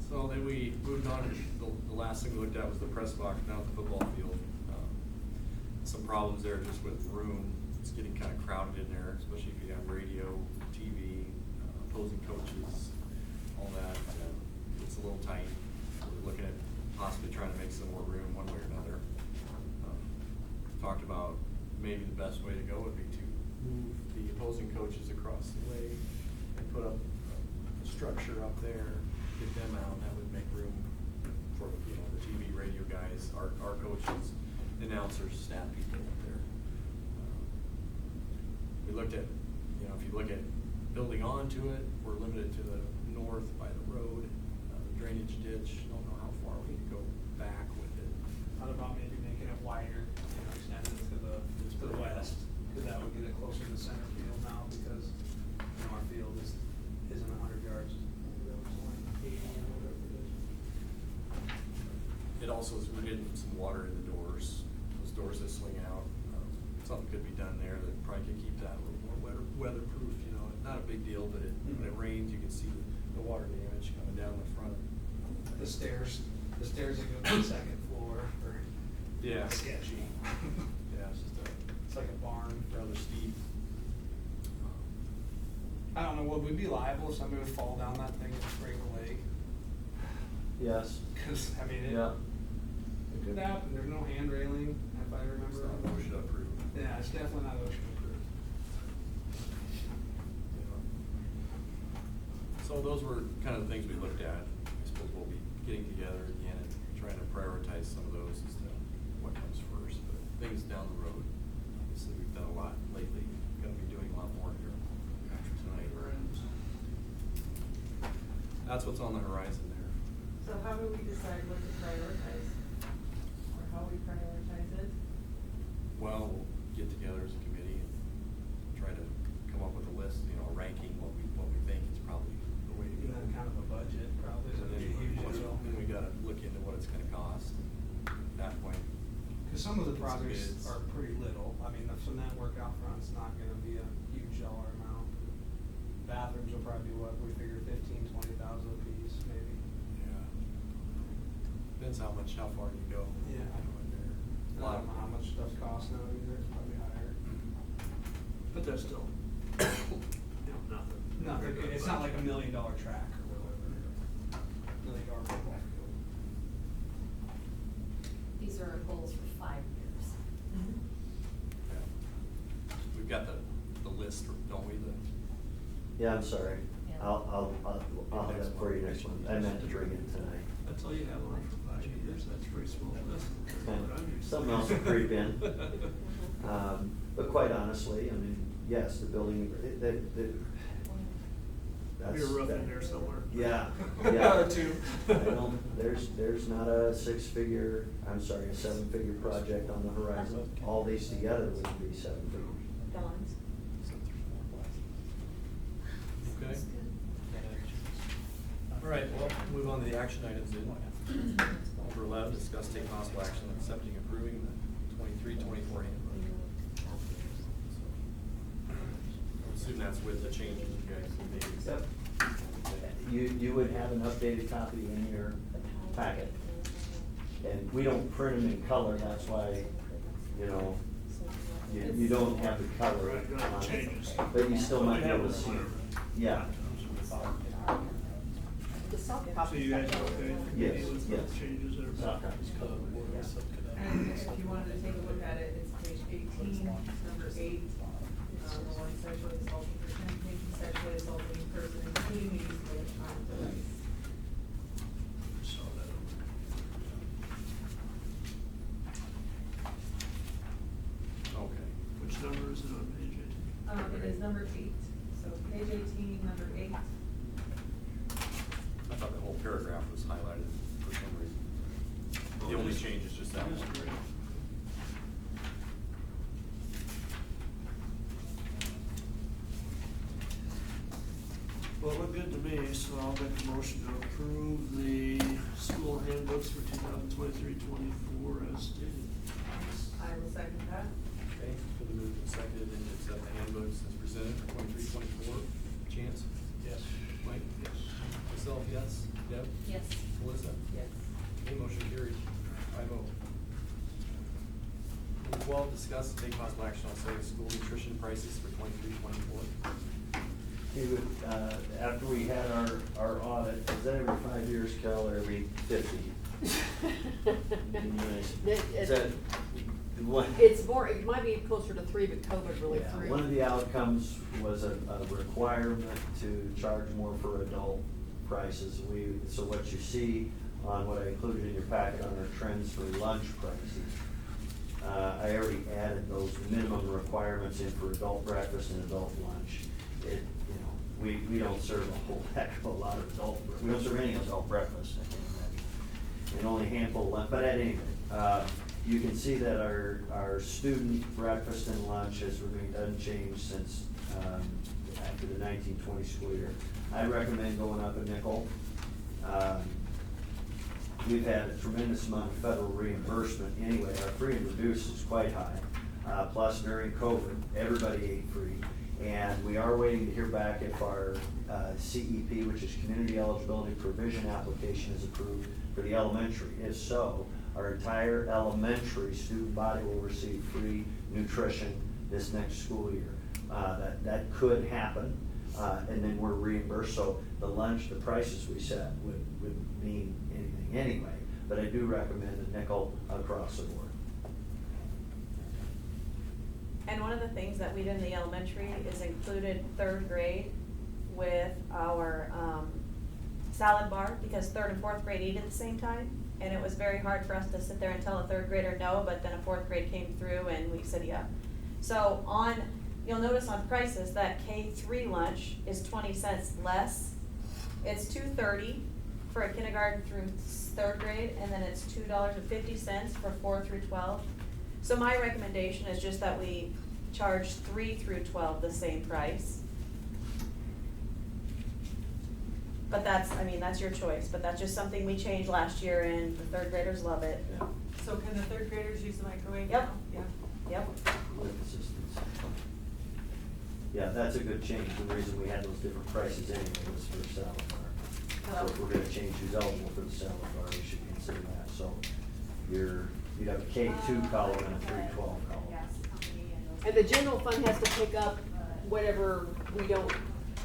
[SPEAKER 2] So then we moved on, the last thing we looked at was the press box down at the football field. Some problems there just with room. It's getting kind of crowded in there, especially if you have radio, TV, opposing coaches, all that. It's a little tight. We're looking at possibly trying to make some more room one way or another. Talked about maybe the best way to go would be to move the opposing coaches across the way and put up a structure up there, get them out. That would make room for, you know, the TV, radio guys, our coaches, announcers, staff people up there. We looked at, you know, if you look at building onto it, we're limited to the north by the road, drainage ditch. Don't know how far we can go back with it.
[SPEAKER 7] How about maybe making it wider, you know, extend it to the west? Because that would get it closer to center field now, because, you know, our field isn't 100 yards. Maybe that was like 80 or whatever it is.
[SPEAKER 2] It also is, we're getting some water in the doors, those doors that swing out. Something could be done there that probably could keep that a little more weatherproof, you know. Not a big deal, but when it rains, you can see the water damage coming down the front.
[SPEAKER 7] The stairs that go to the second floor are
[SPEAKER 2] Yeah.
[SPEAKER 7] sketchy.
[SPEAKER 2] Yeah, it's just
[SPEAKER 7] It's like a barn.
[SPEAKER 2] rather steep.
[SPEAKER 7] I don't know, would we be liable if somebody would fall down that thing and break a leg?
[SPEAKER 4] Yes.
[SPEAKER 7] Because, I mean, it
[SPEAKER 4] Yeah.
[SPEAKER 7] could happen. There's no hand railing, if I remember.
[SPEAKER 2] It's not
[SPEAKER 7] right.
[SPEAKER 2] OSHA approved.
[SPEAKER 7] Yeah, it's definitely not ocean approved.
[SPEAKER 2] So those were kind of the things we looked at. I suppose we'll be getting together again and trying to prioritize some of those as to what comes first, but things down the road. Obviously, we've done a lot lately, gonna be doing a lot more here after tonight. That's what's on the horizon there.
[SPEAKER 3] So how do we decide what to prioritize? Or how we prioritize it?
[SPEAKER 2] Well, we'll get together as a committee and try to come up with a list, you know, ranking what we think is probably the way to
[SPEAKER 7] And
[SPEAKER 2] go.
[SPEAKER 7] then kind of a budget, probably, is
[SPEAKER 2] And
[SPEAKER 7] a huge deal.
[SPEAKER 2] then we gotta look into what it's gonna cost. At that point,
[SPEAKER 7] Because some of the
[SPEAKER 2] Get some
[SPEAKER 7] projects
[SPEAKER 2] bids.
[SPEAKER 7] are pretty little. I mean, the cement work out front's not gonna be a huge dollar amount. Bathrooms will probably be what, we figure 15, 20,000 a piece, maybe.
[SPEAKER 2] yeah. Depends how far you go.
[SPEAKER 7] Yeah.
[SPEAKER 2] You know, in there.
[SPEAKER 7] I don't know how much stuff costs now either, it's probably higher.
[SPEAKER 9] But that's still, you know, nothing.
[SPEAKER 7] No, it's not like $1 million track or whatever.
[SPEAKER 2] No,
[SPEAKER 7] indoor football field.
[SPEAKER 6] These are our goals for 5 years.
[SPEAKER 2] Yeah. We've got the list, don't we,
[SPEAKER 4] Yeah, I'm sorry.
[SPEAKER 6] Yeah.
[SPEAKER 4] I'll have that for you next month. I meant to bring it tonight.
[SPEAKER 9] That's all you have on for 5 years, that's pretty small list.
[SPEAKER 4] Something else will creep in. But quite honestly, I mean, yes, the building, that's.
[SPEAKER 9] Be a roof in
[SPEAKER 4] that-
[SPEAKER 9] there somewhere.
[SPEAKER 4] Yeah, yeah.
[SPEAKER 7] Or two.
[SPEAKER 4] I don't, there's not a a 7-figure project on the horizon. All these together would be 7 figures.
[SPEAKER 8] Dawn's.
[SPEAKER 2] Okay.
[SPEAKER 6] That's good.
[SPEAKER 2] All right, well, move on to the action items then. Number 11, discuss take possible action on accepting, approving the 23-24 handbook. I assume that's with the changes you guys made.
[SPEAKER 4] Yep.
[SPEAKER 2] Okay.
[SPEAKER 4] You would have an updated copy in your packet. And we don't print them in color, that's why, you know, you don't have the color.
[SPEAKER 9] Right, got
[SPEAKER 4] on it.
[SPEAKER 9] changes.
[SPEAKER 4] But you still might be able to see it. Yeah.
[SPEAKER 8] The soft
[SPEAKER 9] So
[SPEAKER 8] copy.
[SPEAKER 9] you guys are okay?
[SPEAKER 4] Yes,
[SPEAKER 9] With
[SPEAKER 4] yes.
[SPEAKER 9] those changes that are.
[SPEAKER 4] Soft copies.
[SPEAKER 3] And if you wanted to take a look at it, it's page 18, number 8, the one sexually assaulting person, making sexually assaulting person, including the use of electronic device.
[SPEAKER 9] Saw that.
[SPEAKER 2] Okay.
[SPEAKER 9] Which number is it on page 18?
[SPEAKER 3] It is number 8, so page 18, number 8.
[SPEAKER 2] I thought the whole paragraph was highlighted for some reason. The only change is just that
[SPEAKER 9] That's
[SPEAKER 2] one.
[SPEAKER 9] great. Well, it looked good to me, so I'll make a motion to approve the school handbooks for 2023-24 as stated.
[SPEAKER 3] I will second that.
[SPEAKER 2] Okay, for the move and seconded, and accept the handbooks as presented for 23-24. Chance?
[SPEAKER 9] Yes.
[SPEAKER 2] Mike? Yes. Myself, yes. Deb?
[SPEAKER 6] Yes.
[SPEAKER 2] Melissa?
[SPEAKER 3] Yes.
[SPEAKER 2] Okay, motion carried. 5-0. Number 12, discuss and take possible action on setting school nutrition prices for 23-24.
[SPEAKER 4] He would, after we had our audit, is that every 5 years, Cal, or every 50? Is that one?
[SPEAKER 10] It's more, it might be closer to 3, but COVID really
[SPEAKER 4] Yeah,
[SPEAKER 10] threw.
[SPEAKER 4] one of the outcomes was a requirement to charge more for adult prices. So what you see on what I included in your packet on our trends for lunch prices, I already added those minimum requirements in for adult breakfast and adult lunch. We don't serve a whole heck of a lot of we don't serve any adult breakfast, I can't imagine. And only a handful of lunch, but at any rate, you can see that our student breakfast and lunch has remained unchanged since, after the 1920 school year. I recommend going up a nickel. We've had a tremendous amount of federal reimbursement anyway. Our free and reduced is quite high. Plus during COVID, everybody ate free. And we are waiting to hear back if our CEP, which is Community Eligibility Provision application, is approved for the elementary. If so, our entire elementary student body will receive free nutrition this next school year. That could happen, and then we're reimbursed. So the lunch, the prices we set would mean anything anyway. But I do recommend a nickel across the board.
[SPEAKER 8] And one of the things that we did in the elementary is included 3rd grade with our salad bar, because 3rd and 4th grade eat at the same time. And it was very hard for us to sit there and tell a 3rd grader no, but then a 4th grade came through and we said yeah. So you'll notice on prices that K3 lunch is 20 cents less. It's $2.30 for a kindergarten through 3rd grade, and then it's $2.50 for 4 through 12. So my recommendation is just that we charge 3 through 12 the same price. But that's your choice, but that's just something we changed last year and the 3rd graders love it.
[SPEAKER 4] Yeah.
[SPEAKER 3] So can the 3rd graders use the microwave
[SPEAKER 8] Yep.
[SPEAKER 3] now? Yeah.
[SPEAKER 8] Yep.
[SPEAKER 4] With consistency. Yeah, that's a good change. The reason we had those different prices anyway was for salad bar. So if we're gonna change who's eligible for the salad bar, we should consider that. So you'd have a K2 column and a 312 column.
[SPEAKER 10] And the general fund has to pick up whatever we don't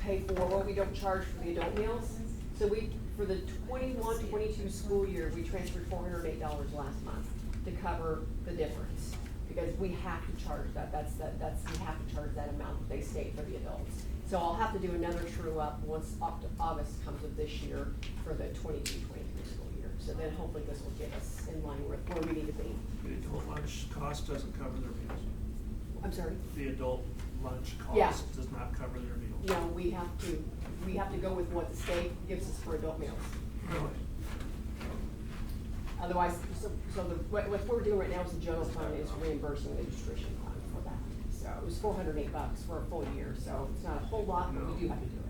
[SPEAKER 10] pay for, or we don't charge for the adult meals. So we for the 21-22 school year, we transferred $408 last month to cover the difference. Because we have to charge that, we have to charge that amount that they state for the adults. So I'll have to do another true up once August comes of this year for the 22-23 school year. So then hopefully this will get us in line with where we need to be.
[SPEAKER 9] The adult lunch cost doesn't cover their meals.
[SPEAKER 10] I'm sorry?
[SPEAKER 9] The adult lunch
[SPEAKER 10] Yeah.
[SPEAKER 9] cost does not cover their meals.
[SPEAKER 10] No, we have to go with what the state gives us for adult meals.
[SPEAKER 9] Really?
[SPEAKER 10] Otherwise, what we're doing right now is the general fund is reimbursing the nutrition fund for that. So it was $408 for a full year, so it's not a whole lot, but we do have to do it.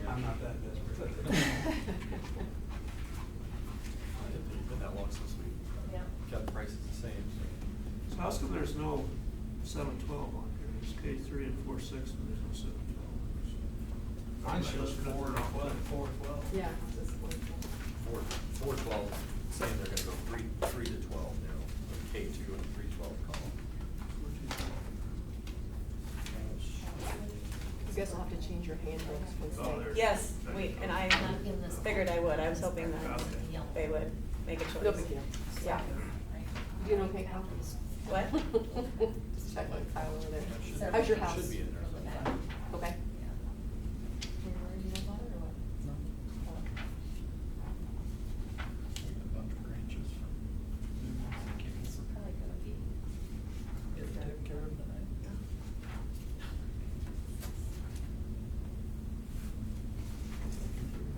[SPEAKER 7] I'm not that desperate.
[SPEAKER 2] It's been that long since we
[SPEAKER 6] Yeah.
[SPEAKER 2] kept the prices the same.
[SPEAKER 9] So how come there's no 7-12 on here? There's K3 and 4-6, and there's no 7-12.
[SPEAKER 7] Mine shows 4-12.
[SPEAKER 10] Yeah. it's just one.
[SPEAKER 2] 4-12, saying they're gonna go 3 to 12 now, K2 and 3-12 column.
[SPEAKER 10] You guys will have to change your handbooks once
[SPEAKER 9] Oh,
[SPEAKER 10] they.
[SPEAKER 9] there's-
[SPEAKER 8] Yes, and I
[SPEAKER 6] Not in this.
[SPEAKER 8] figured I would, I was hoping that
[SPEAKER 6] Okay.
[SPEAKER 8] they would make a choice.
[SPEAKER 10] No big deal.
[SPEAKER 8] Yeah.
[SPEAKER 10] You doing okay, Kyle?
[SPEAKER 8] What?
[SPEAKER 10] Just check with Kyle over there.
[SPEAKER 6] So-
[SPEAKER 10] How's your
[SPEAKER 2] It
[SPEAKER 10] house?
[SPEAKER 2] should be in there sometime.
[SPEAKER 10] Okay.
[SPEAKER 6] Probably gonna be.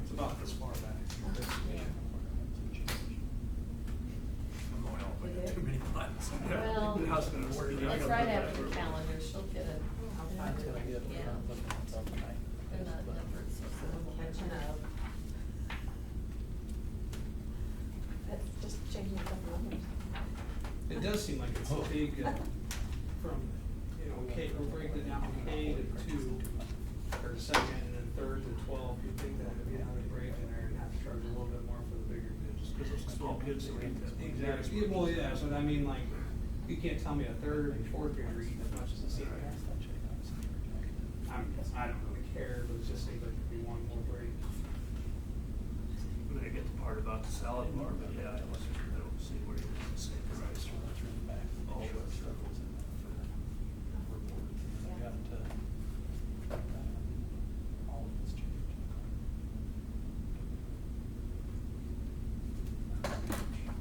[SPEAKER 7] It's about this far back.
[SPEAKER 6] Yeah.
[SPEAKER 2] I'm going out, but I got too many plans.
[SPEAKER 6] Well,
[SPEAKER 9] How's it gonna work?
[SPEAKER 6] it's right after the calendar, she'll get it. Yeah. They're not numbered, so.
[SPEAKER 8] Catching up. That's just changing a couple numbers.
[SPEAKER 7] It does seem like it's a big, from, you know, K, we're breaking it down from K to 2, or to second, and then third to 12. You'd think that would be another break in there and have to charge a little bit more for the bigger kids.
[SPEAKER 9] Because those small kids don't eat that.
[SPEAKER 7] Exactly. Yeah, well, yeah, so I mean, like, you can't tell me a third and fourth grader eating as much as a senior. I don't really care, but it just seems like it'd be one more break.
[SPEAKER 9] I mean, I get the part about the salad bar, but yeah, I don't see where you're the same price. All that stuff.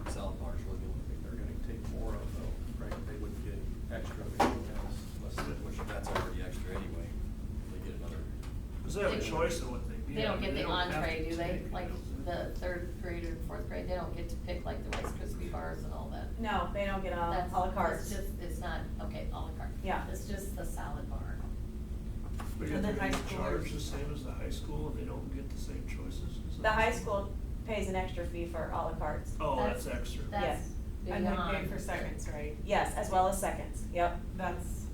[SPEAKER 2] Salad bars really the only thing they're gonna take more of though, right? They wouldn't get extra of anything else, which that's already extra anyway. They get another.
[SPEAKER 9] Because they have a choice of what they get.
[SPEAKER 6] They don't get the
[SPEAKER 9] have
[SPEAKER 6] entree,
[SPEAKER 9] to
[SPEAKER 6] do they?
[SPEAKER 9] take
[SPEAKER 6] Like
[SPEAKER 9] those.
[SPEAKER 6] the third grade or fourth grade, they don't get to pick like the Rice Krispie bars and all that.
[SPEAKER 8] No, they don't get a
[SPEAKER 6] That's-
[SPEAKER 8] la carte.
[SPEAKER 6] It's just, it's not, okay, a la carte.
[SPEAKER 8] Yeah.
[SPEAKER 6] It's just the salad bar.
[SPEAKER 9] But
[SPEAKER 8] And
[SPEAKER 9] yet
[SPEAKER 8] then
[SPEAKER 9] they're
[SPEAKER 8] high
[SPEAKER 9] being charged
[SPEAKER 8] schoolers-
[SPEAKER 9] the same as the high school, and they don't get the same choices? Is
[SPEAKER 8] The
[SPEAKER 9] that-
[SPEAKER 8] high school pays an extra fee for a la cartes.
[SPEAKER 9] Oh, that's extra.
[SPEAKER 6] That's
[SPEAKER 8] Yes.
[SPEAKER 3] And they pay
[SPEAKER 6] beyond.
[SPEAKER 3] for seconds, right?
[SPEAKER 8] Yes, as well as seconds, yep.
[SPEAKER 3] That's,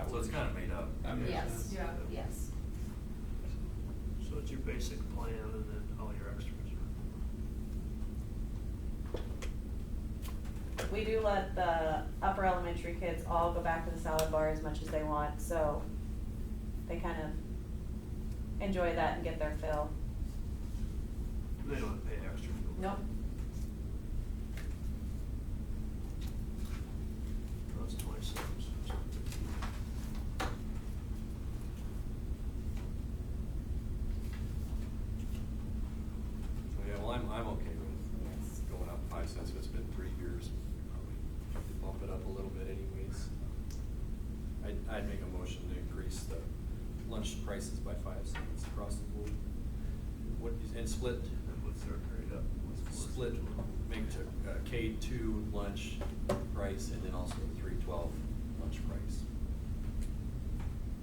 [SPEAKER 2] So it's kinda made up.
[SPEAKER 7] That makes
[SPEAKER 6] Yes,
[SPEAKER 7] sense.
[SPEAKER 3] yeah.
[SPEAKER 6] yes.
[SPEAKER 9] So it's your basic plan and then all your extras are.
[SPEAKER 8] We do let the upper elementary kids all go back to the salad bar as much as they want, so they kind of enjoy that and get their fill.
[SPEAKER 9] They don't have to pay extra.
[SPEAKER 8] Nope.
[SPEAKER 9] That's 27 cents.
[SPEAKER 2] So yeah, well, I'm okay with
[SPEAKER 6] Yes.
[SPEAKER 2] going up 5 cents, if it's been 3 years, probably bump it up a little bit anyways. I'd make a motion to increase the lunch prices by 5 cents across the board. And split,
[SPEAKER 9] And with third grade up.
[SPEAKER 2] split, make to K2 lunch price and then also 3-12 lunch price.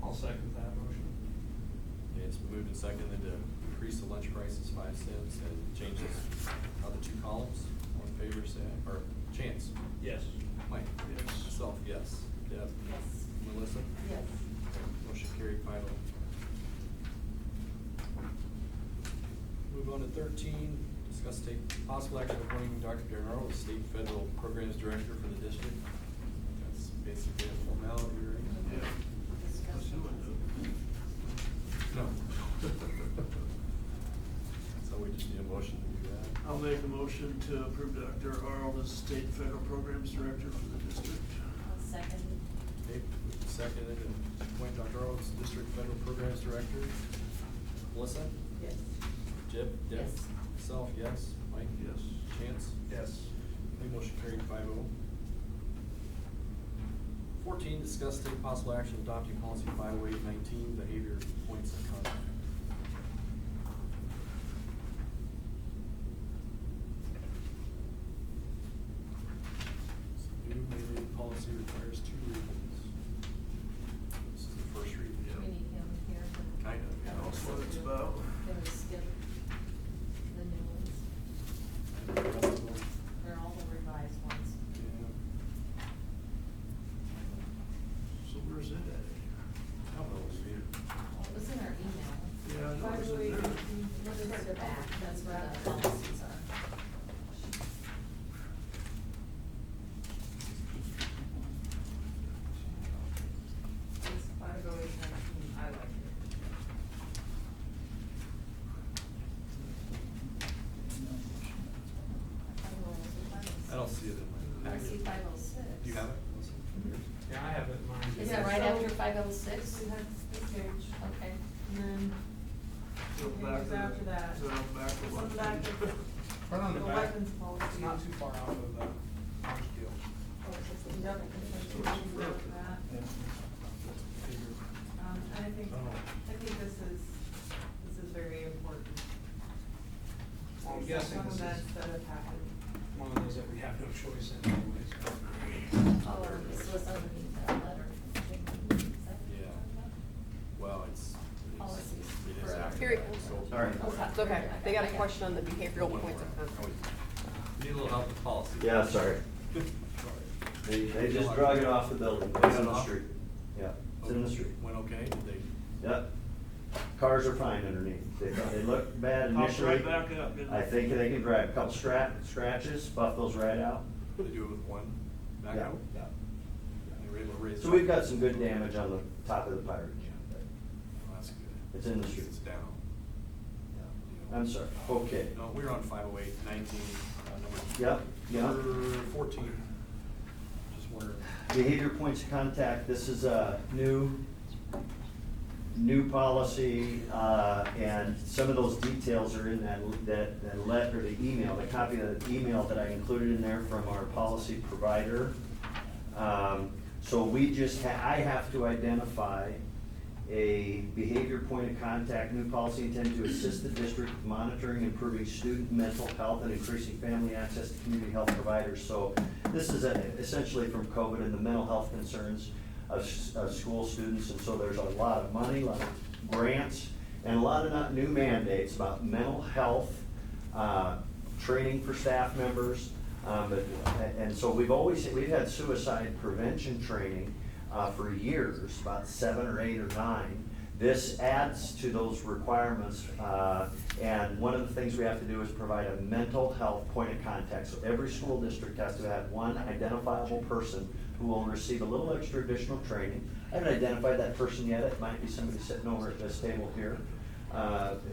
[SPEAKER 7] I'll second that motion.
[SPEAKER 2] Okay, it's moved and seconded to increase the lunch prices 5 cents and change the other 2 columns. All in favor, say aye, or Chance?
[SPEAKER 7] Yes.
[SPEAKER 2] Mike?
[SPEAKER 9] Yes.
[SPEAKER 2] Myself, yes. Deb?
[SPEAKER 6] Yes.
[SPEAKER 2] Melissa?
[SPEAKER 6] Yes.
[SPEAKER 2] Motion carried 5-0. Move on to 13, discuss take possible action appointing Dr. Darnaro as State and Federal Programs Director for the district. That's basically a formality, right?
[SPEAKER 9] Yeah. Let's do it, though. motion to approve Dr. Arnold as State and Federal Programs Director for the district.
[SPEAKER 6] I'll second.
[SPEAKER 2] Okay, seconded and appoint Dr. Arnold as District Federal Programs Director. Melissa?
[SPEAKER 3] Yes.
[SPEAKER 2] Jim? Deb?
[SPEAKER 6] Yes.
[SPEAKER 2] Myself, yes. Mike?
[SPEAKER 9] Yes.
[SPEAKER 2] Chance?
[SPEAKER 7] Yes.
[SPEAKER 2] Okay, motion carried 5-0. 14, discuss take possible action adopting policy 50819, behavior points of contact. This new mandated policy requires 2 readings. This is the first reading.
[SPEAKER 6] Do we need him here?
[SPEAKER 2] Kind of, yeah.
[SPEAKER 9] That's what it's about.
[SPEAKER 6] Can we skip the new ones,
[SPEAKER 2] And the rest of them,
[SPEAKER 6] or all the revised ones?
[SPEAKER 2] yeah.
[SPEAKER 9] So where's it at?
[SPEAKER 2] I don't know, see.
[SPEAKER 6] Well, it was in our email.
[SPEAKER 9] Yeah, I know it's in there.
[SPEAKER 6] What is the back? That's where the policies are.
[SPEAKER 3] It's 50819, I like it.
[SPEAKER 2] I don't see it in my
[SPEAKER 6] I
[SPEAKER 2] packet.
[SPEAKER 6] see 506.
[SPEAKER 2] Do you have it? Melissa?
[SPEAKER 7] Yeah, I have it in mind.
[SPEAKER 6] Is
[SPEAKER 3] Yeah,
[SPEAKER 6] it right
[SPEAKER 3] so-
[SPEAKER 6] after 506?
[SPEAKER 3] We had this page,
[SPEAKER 6] Okay.
[SPEAKER 3] and then
[SPEAKER 9] Go
[SPEAKER 3] pages
[SPEAKER 9] back to the-
[SPEAKER 3] after that.
[SPEAKER 9] is it on back to
[SPEAKER 3] It's
[SPEAKER 9] what
[SPEAKER 3] on the back
[SPEAKER 9] page?
[SPEAKER 3] of
[SPEAKER 7] Right on the
[SPEAKER 3] the
[SPEAKER 7] back.
[SPEAKER 3] weapons policy.
[SPEAKER 7] It's not too far out of the orange deal.
[SPEAKER 3] Yep, and then pages after that. And I think this is very important.
[SPEAKER 7] Well, I'm guessing
[SPEAKER 3] Some
[SPEAKER 7] this is
[SPEAKER 3] events that have happened.
[SPEAKER 7] one of those that we have no choice in anyways.
[SPEAKER 6] Oh, this was underneath that letter. Is that what you're
[SPEAKER 2] Yeah.
[SPEAKER 6] talking about?
[SPEAKER 2] Well, it's.
[SPEAKER 6] Policies
[SPEAKER 2] It is
[SPEAKER 6] for-
[SPEAKER 2] after
[SPEAKER 10] Here it
[SPEAKER 2] that,
[SPEAKER 10] goes.
[SPEAKER 2] so-
[SPEAKER 4] All right.
[SPEAKER 10] It's okay, they got a
[SPEAKER 6] I got it.
[SPEAKER 10] question on the behavioral
[SPEAKER 2] One
[SPEAKER 10] points
[SPEAKER 2] more.
[SPEAKER 10] of contact.
[SPEAKER 2] Need a little help with policy.
[SPEAKER 4] Yeah, sorry. They just drug it off the building, it's in the street. Yeah, it's in the street.
[SPEAKER 2] Went okay, did they?
[SPEAKER 4] Yep. Cars are fine underneath. They look bad
[SPEAKER 9] Pops
[SPEAKER 4] initially.
[SPEAKER 9] right back up, didn't
[SPEAKER 4] I
[SPEAKER 9] it?
[SPEAKER 4] think they can drag a couple scratches, buff those right out.
[SPEAKER 2] They do it with one
[SPEAKER 4] Yeah,
[SPEAKER 2] backhoe?
[SPEAKER 4] yeah.
[SPEAKER 2] They were able to raise.
[SPEAKER 4] So we've got some good damage on the top of the pirate camp.
[SPEAKER 2] Oh, that's good.
[SPEAKER 4] It's in the street.
[SPEAKER 2] It's down.
[SPEAKER 4] Yeah. I'm sorry, okay.
[SPEAKER 2] No, we were on 50819, number.
[SPEAKER 4] Yep, yep.
[SPEAKER 2] Number 14. Just wondering.
[SPEAKER 4] Behavior points of contact, this is a new policy, and some of those details are in that letter, the email, the copy of the email that I included in there from our policy provider. So we just, I have to identify a behavior point of contact, new policy intended to assist the district with monitoring, improving student mental health, and increasing family access to community health providers. So this is essentially from COVID and the mental health concerns of school students, and so there's a lot of money, a lot of grants, and a lot of not new mandates about mental health, training for staff members, and so we've had suicide prevention training for years, about 7 or 8 or 9. This adds to those requirements, and one of the things we have to do is provide a mental health point of contact. So every school district has to have one identifiable person who will receive a little extra additional training. I haven't identified that person yet. It might be somebody sitting over at this table here,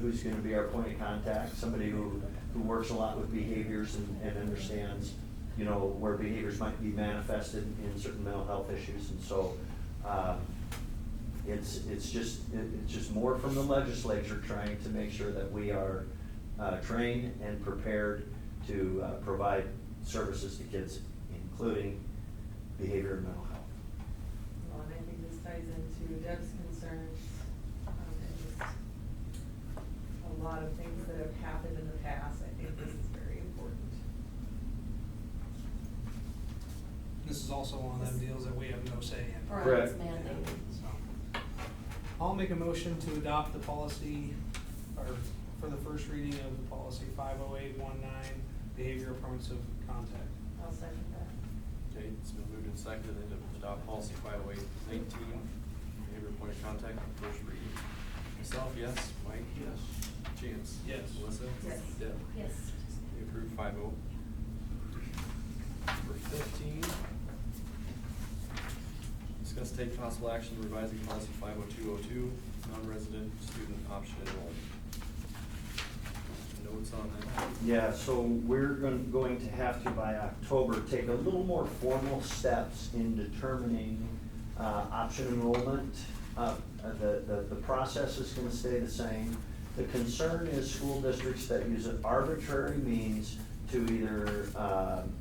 [SPEAKER 4] who's gonna be our point of contact, somebody who works a lot with behaviors and understands, you know, where behaviors might be manifested in certain mental health issues. And so, it's just more from the legislature trying to make sure that we are trained and prepared to provide services to kids, including behavior and mental health.
[SPEAKER 3] Well, and I think this ties into Deb's concerns, and just a lot of things that have happened in the past. I think this is very important.
[SPEAKER 7] This is also one of them deals that we have no say in.
[SPEAKER 6] Right,
[SPEAKER 4] Correct.
[SPEAKER 6] it's mandated.
[SPEAKER 7] So, I'll make a motion to adopt the policy, or for the first reading of the policy 50819, behavioral points of contact.
[SPEAKER 3] I'll second that.
[SPEAKER 2] Okay, it's been moved and seconded to adopt policy 50819, behavior point of contact, on first reading. Myself, yes. Mike?
[SPEAKER 9] Yes.
[SPEAKER 2] Chance?
[SPEAKER 7] Yes.
[SPEAKER 2] Melissa?
[SPEAKER 3] Yes.
[SPEAKER 2] Deb?
[SPEAKER 6] Yes.
[SPEAKER 2] We approve 5-0. Number 15. Discuss take possible action revising policy 50202, non-resident student option enrollment. No notes on that?
[SPEAKER 4] Yeah, so we're going to have to, by October, take a little more formal steps in determining option enrollment. The process is gonna stay the same. The concern is school districts that use an arbitrary means to either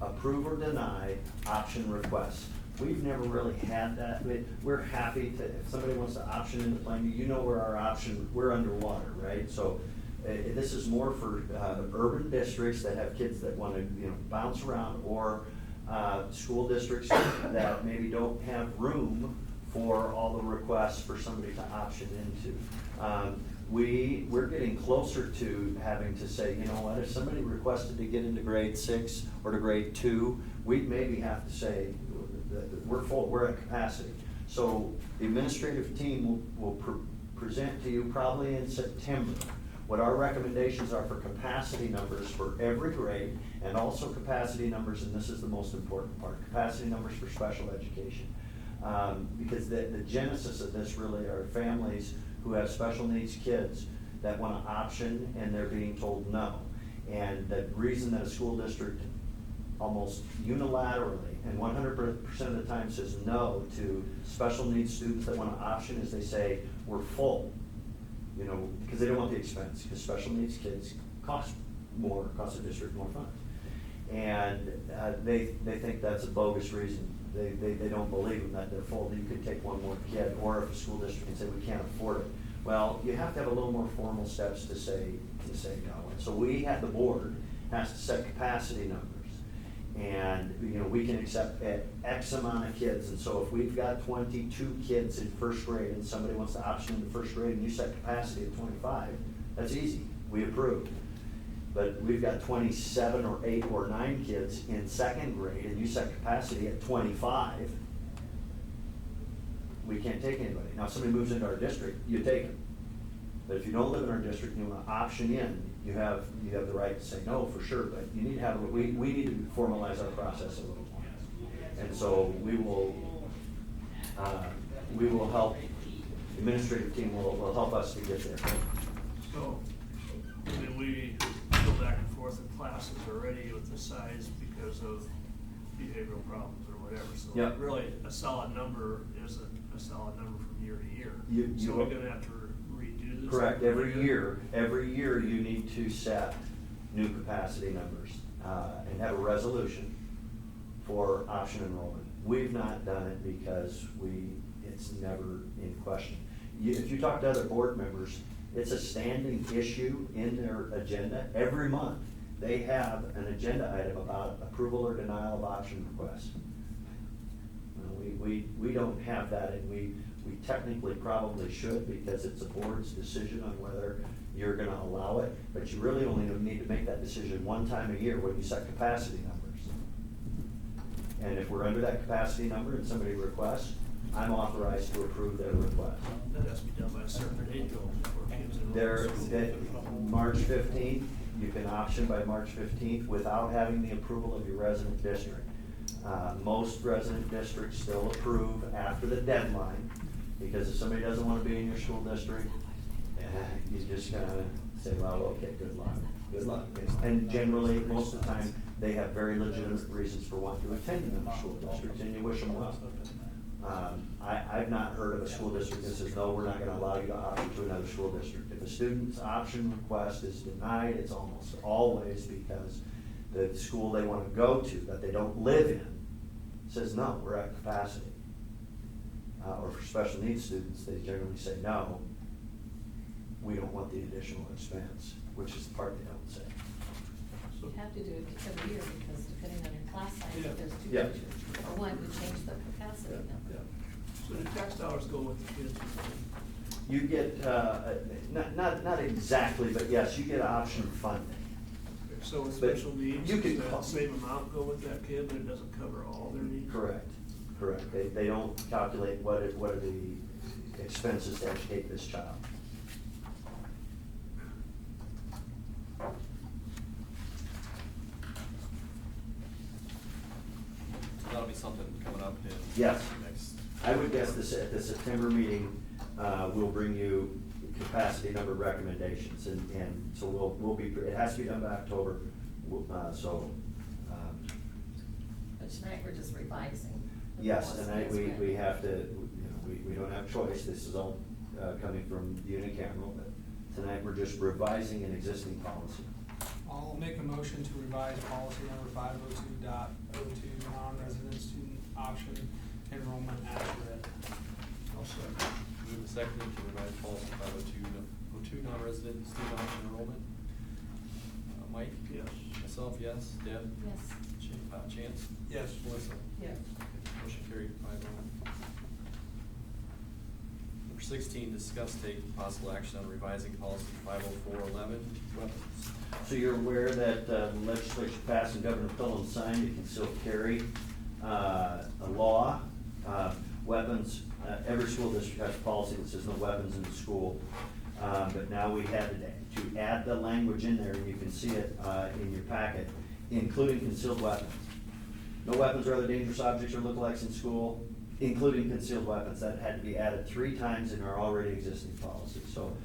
[SPEAKER 4] approve or deny option requests. We've never really had that. We're happy to, if somebody wants to option into Plainview, you know where our option, we're underwater, right? So this is more for urban districts that have kids that want to, bounce around, or school districts that maybe don't have room for all the requests for somebody to option into. We're getting closer to having to say, you know what, if somebody requested to get into grade 6 or to grade 2, we'd maybe have to say, we're full, we're at capacity. So the administrative team will present to you probably in September what our recommendations are for capacity numbers for every grade, and also capacity numbers, and this is the most important part, capacity numbers for special education. Because the genesis of this really are families who have special needs kids that want to option and they're being told no. And the reason that a school district almost unilaterally and 100% of the time says no to special needs students that want to option is they say, we're full. Because they don't want the expense, because special needs kids cost the district more funds. And they think that's a bogus reason. They don't believe them that they're full. You could take one more kid, or if a school district can say we can't afford it. Well, you have to have a little more formal steps to say no. And so the board has to set capacity numbers. And we can accept X amount of kids. And so if we've got 22 kids in first grade and somebody wants to option in the first grade and you set capacity at 25, that's easy. We approve. But we've got 27 or 8 or 9 kids in second grade and you set capacity at 25, we can't take anybody. Now, if somebody moves into our district, you take them. But if you don't live in our district and you want to option in, you have the right to say no for sure, but you need to have, we need to formalize our process a little more. And so we will help, the administrative team will help us to get there.
[SPEAKER 9] So, we go back and forth in classes already with the size because of behavioral problems or whatever. So
[SPEAKER 4] Yep.
[SPEAKER 9] really, a solid number isn't a solid number from year to year.
[SPEAKER 4] You
[SPEAKER 9] So we're gonna have to redo this.
[SPEAKER 4] Correct, every year you need to set new capacity numbers, and have a resolution for option enrollment. We've not done it because it's never in question. If you talk to other board members, it's a standing issue in their agenda. Every month, they have an agenda item about approval or denial of option requests. We don't have that, and we technically probably should, because it's a board's decision on whether you're gonna allow it, but you really only need to make that decision one time a year when you set capacity numbers. And if we're under that capacity number and somebody requests, I'm authorized to approve their request.
[SPEAKER 9] That has to be done by a certain date though, before kids enroll.
[SPEAKER 4] March 15th, you can option by March 15th without having the approval of your resident district. Most resident districts still approve after the deadline, because if somebody doesn't want to be in your school district, you just kind of say, well, okay, good luck. And generally, most of the time, they have very legitimate reasons for wanting to attend another school district, and you wish them well. I've not heard of a school district that says, no, we're not gonna allow you to option to another school district. If a student's option request is denied, it's almost always because the school they wanna go to, that they don't live in, says, no, we're at capacity. Or for special needs students, they generally say, no, we don't want the additional expense, which is the part they don't say.
[SPEAKER 6] You have to do it every year, because depending on your class size,
[SPEAKER 9] Yeah.
[SPEAKER 6] if there's 2
[SPEAKER 4] Yeah.
[SPEAKER 6] teachers, or 1, we change the capacity number.
[SPEAKER 9] So the tax dollars go with the kids.
[SPEAKER 4] You get, not exactly, but yes, you get option funding.
[SPEAKER 9] So with
[SPEAKER 4] But
[SPEAKER 9] special needs,
[SPEAKER 4] you
[SPEAKER 9] does
[SPEAKER 4] can
[SPEAKER 9] that same amount go with that kid, but it doesn't cover all their needs?
[SPEAKER 4] Correct. They don't calculate what are the expenses to educate this child.
[SPEAKER 2] So that'll be something coming up in
[SPEAKER 4] Yes.
[SPEAKER 2] next.
[SPEAKER 4] I would guess this, at the September meeting, we'll bring you, capacity number recommendations, and so we'll be, it has to be done by October,
[SPEAKER 6] But tonight we're just revising. the
[SPEAKER 4] yes,
[SPEAKER 6] policy
[SPEAKER 4] tonight
[SPEAKER 6] as
[SPEAKER 4] we
[SPEAKER 6] written.
[SPEAKER 4] have to, we don't have choice, this is all, coming from unicameral, but tonight we're just revising an existing policy.
[SPEAKER 7] I'll make a motion to revise policy number 502.02, non-resident student option enrollment as read.
[SPEAKER 9] I'll second.
[SPEAKER 2] Move and seconded to revise policy 502, non-resident student option enrollment. Mike?
[SPEAKER 9] Yes.
[SPEAKER 2] Myself, yes. Deb?
[SPEAKER 6] Yes.
[SPEAKER 2] Chance?
[SPEAKER 7] Yes.
[SPEAKER 2] Melissa?
[SPEAKER 3] Yes.
[SPEAKER 2] Motion carried 5-0. Number 16, discuss take possible action on revising policy 50411, weapons.
[SPEAKER 4] So you're aware that the legislature passed and Governor Pillon signed a concealed carry a law. Weapons, every school district has a policy that says no weapons in the school. But now we had to add the language in there, and you can see it in your packet, including concealed weapons. No weapons or other dangerous objects or lookalikes in school, including concealed weapons. That had to be added 3 times in our already existing policy. So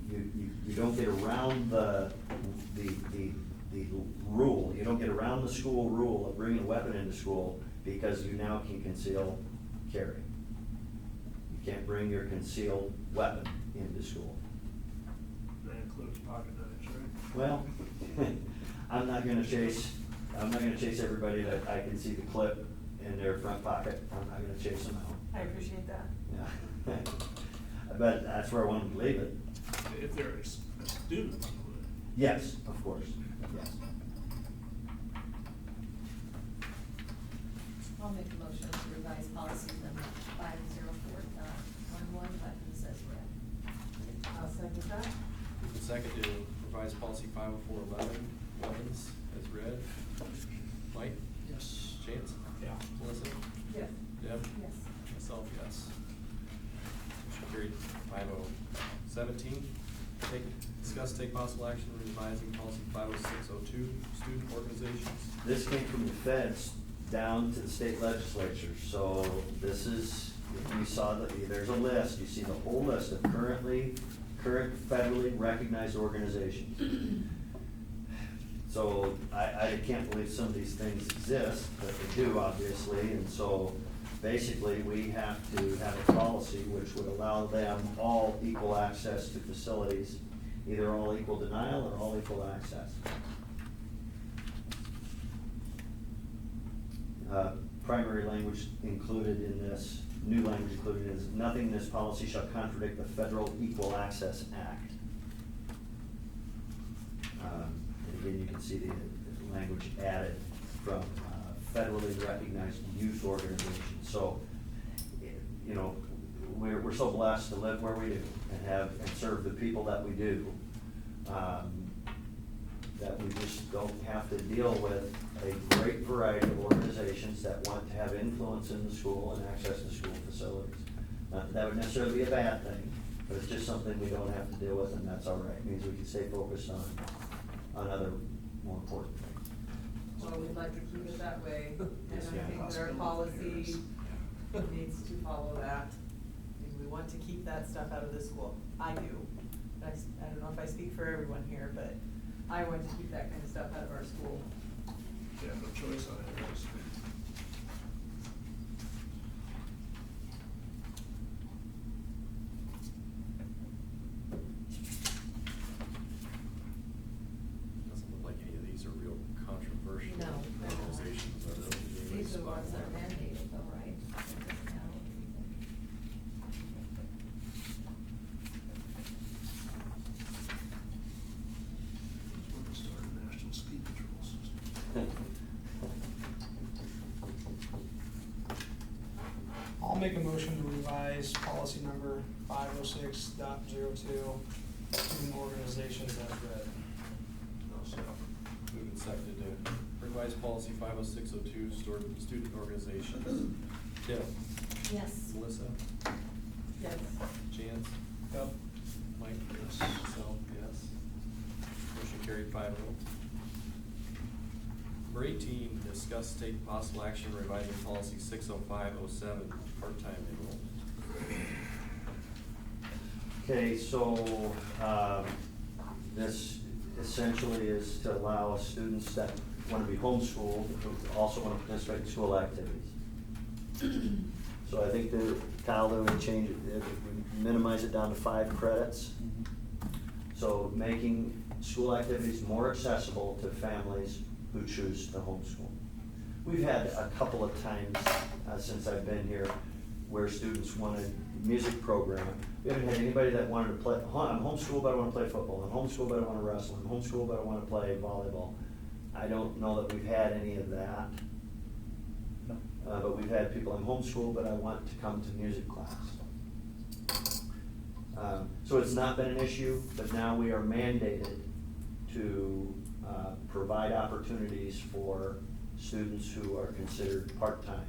[SPEAKER 4] you don't get around the rule, you don't get around the school rule of bringing a weapon into school because you now can conceal carry. You can't bring your concealed weapon into school.
[SPEAKER 9] That includes pocket knives, right?
[SPEAKER 4] Well, I'm not gonna chase everybody that I can see the clip in their front pocket. I'm not gonna chase them out.
[SPEAKER 3] I appreciate that.
[SPEAKER 4] Yeah. But that's where I wanted to leave it.
[SPEAKER 9] If they're a student, would.
[SPEAKER 4] Yes, of course, yes.
[SPEAKER 6] I'll make a motion to revise policy number 504.11, weapons as read.
[SPEAKER 3] I'll second that.
[SPEAKER 2] Move and seconded to revise policy 50411, weapons, as read. Mike?
[SPEAKER 7] Yes.
[SPEAKER 2] Chance?
[SPEAKER 7] Yeah.
[SPEAKER 2] Melissa?
[SPEAKER 3] Yes.
[SPEAKER 2] Deb?
[SPEAKER 6] Yes.
[SPEAKER 2] Myself, yes. Motion carried 5-0. 17, discuss take possible action revising policy 50602, student organizations.
[SPEAKER 4] This came from the feds down to the state legislature, so this is, you saw that, there's a list, you see the whole list of current federally recognized organizations. So I can't believe some of these things exist, but they do, obviously, and so basically we have to have a policy which would allow them all equal access to facilities, either all equal denial or all equal access. Primary language included in this, new language included is, nothing in this policy shall contradict the Federal Equal Access Act. And again, you can see the language added from federally recognized youth organizations. So, you know, we're so blessed to live where we do and serve the people that we do. That we just don't have to deal with a great variety of organizations that want to have influence in the school and access to school facilities. Not that that would necessarily be a bad thing, but it's just something we don't have to deal with, and that's all right. It means we can stay focused on other more important things.
[SPEAKER 3] Well, we'd like to keep it that way, and
[SPEAKER 4] Yes, yeah.
[SPEAKER 3] I think that our policy needs to follow that. And we want to keep that stuff out of the school. I do. I don't know if I speak for everyone here, but I want to keep that kind of stuff out of our school.
[SPEAKER 9] You have no choice on it, right?
[SPEAKER 2] Doesn't look like any of these are real controversial
[SPEAKER 6] No.
[SPEAKER 2] organizations, are they?
[SPEAKER 6] These are the ones that are mandated though, right? That doesn't count anything.
[SPEAKER 9] When we start a national ski patrol system.
[SPEAKER 7] I'll make a motion to revise policy number 506.02, student organizations as read.
[SPEAKER 9] No, so.
[SPEAKER 2] Moved and seconded to revise policy 50602, student organizations. Deb?
[SPEAKER 6] Yes.
[SPEAKER 2] Melissa?
[SPEAKER 3] Yes.
[SPEAKER 2] Chance?
[SPEAKER 7] Yep.
[SPEAKER 2] Mike?
[SPEAKER 9] Yes.
[SPEAKER 2] Myself, yes. Motion carried 5-0. Number 18, discuss take possible action revising policy 60507, part-time enrollment.
[SPEAKER 4] Okay, so, this essentially is to allow students that want to be homeschooled, who also want to participate in school activities. So I think that, Kyle, that we change it, if we minimize it down to 5 credits. So making school activities more accessible to families who choose to homeschool. We've had a couple of times since I've been here where students wanted music programming. We haven't had anybody that wanted to play, I'm homeschooled but I want to play football, I'm homeschooled but I want to wrestle, I'm homeschooled but I want to play volleyball. I don't know that we've had any of that.
[SPEAKER 1] No.
[SPEAKER 4] But we've had people, I'm homeschooled but I want to come to music class. So it's not been an issue, but now we are mandated to provide opportunities for students who are considered part-time,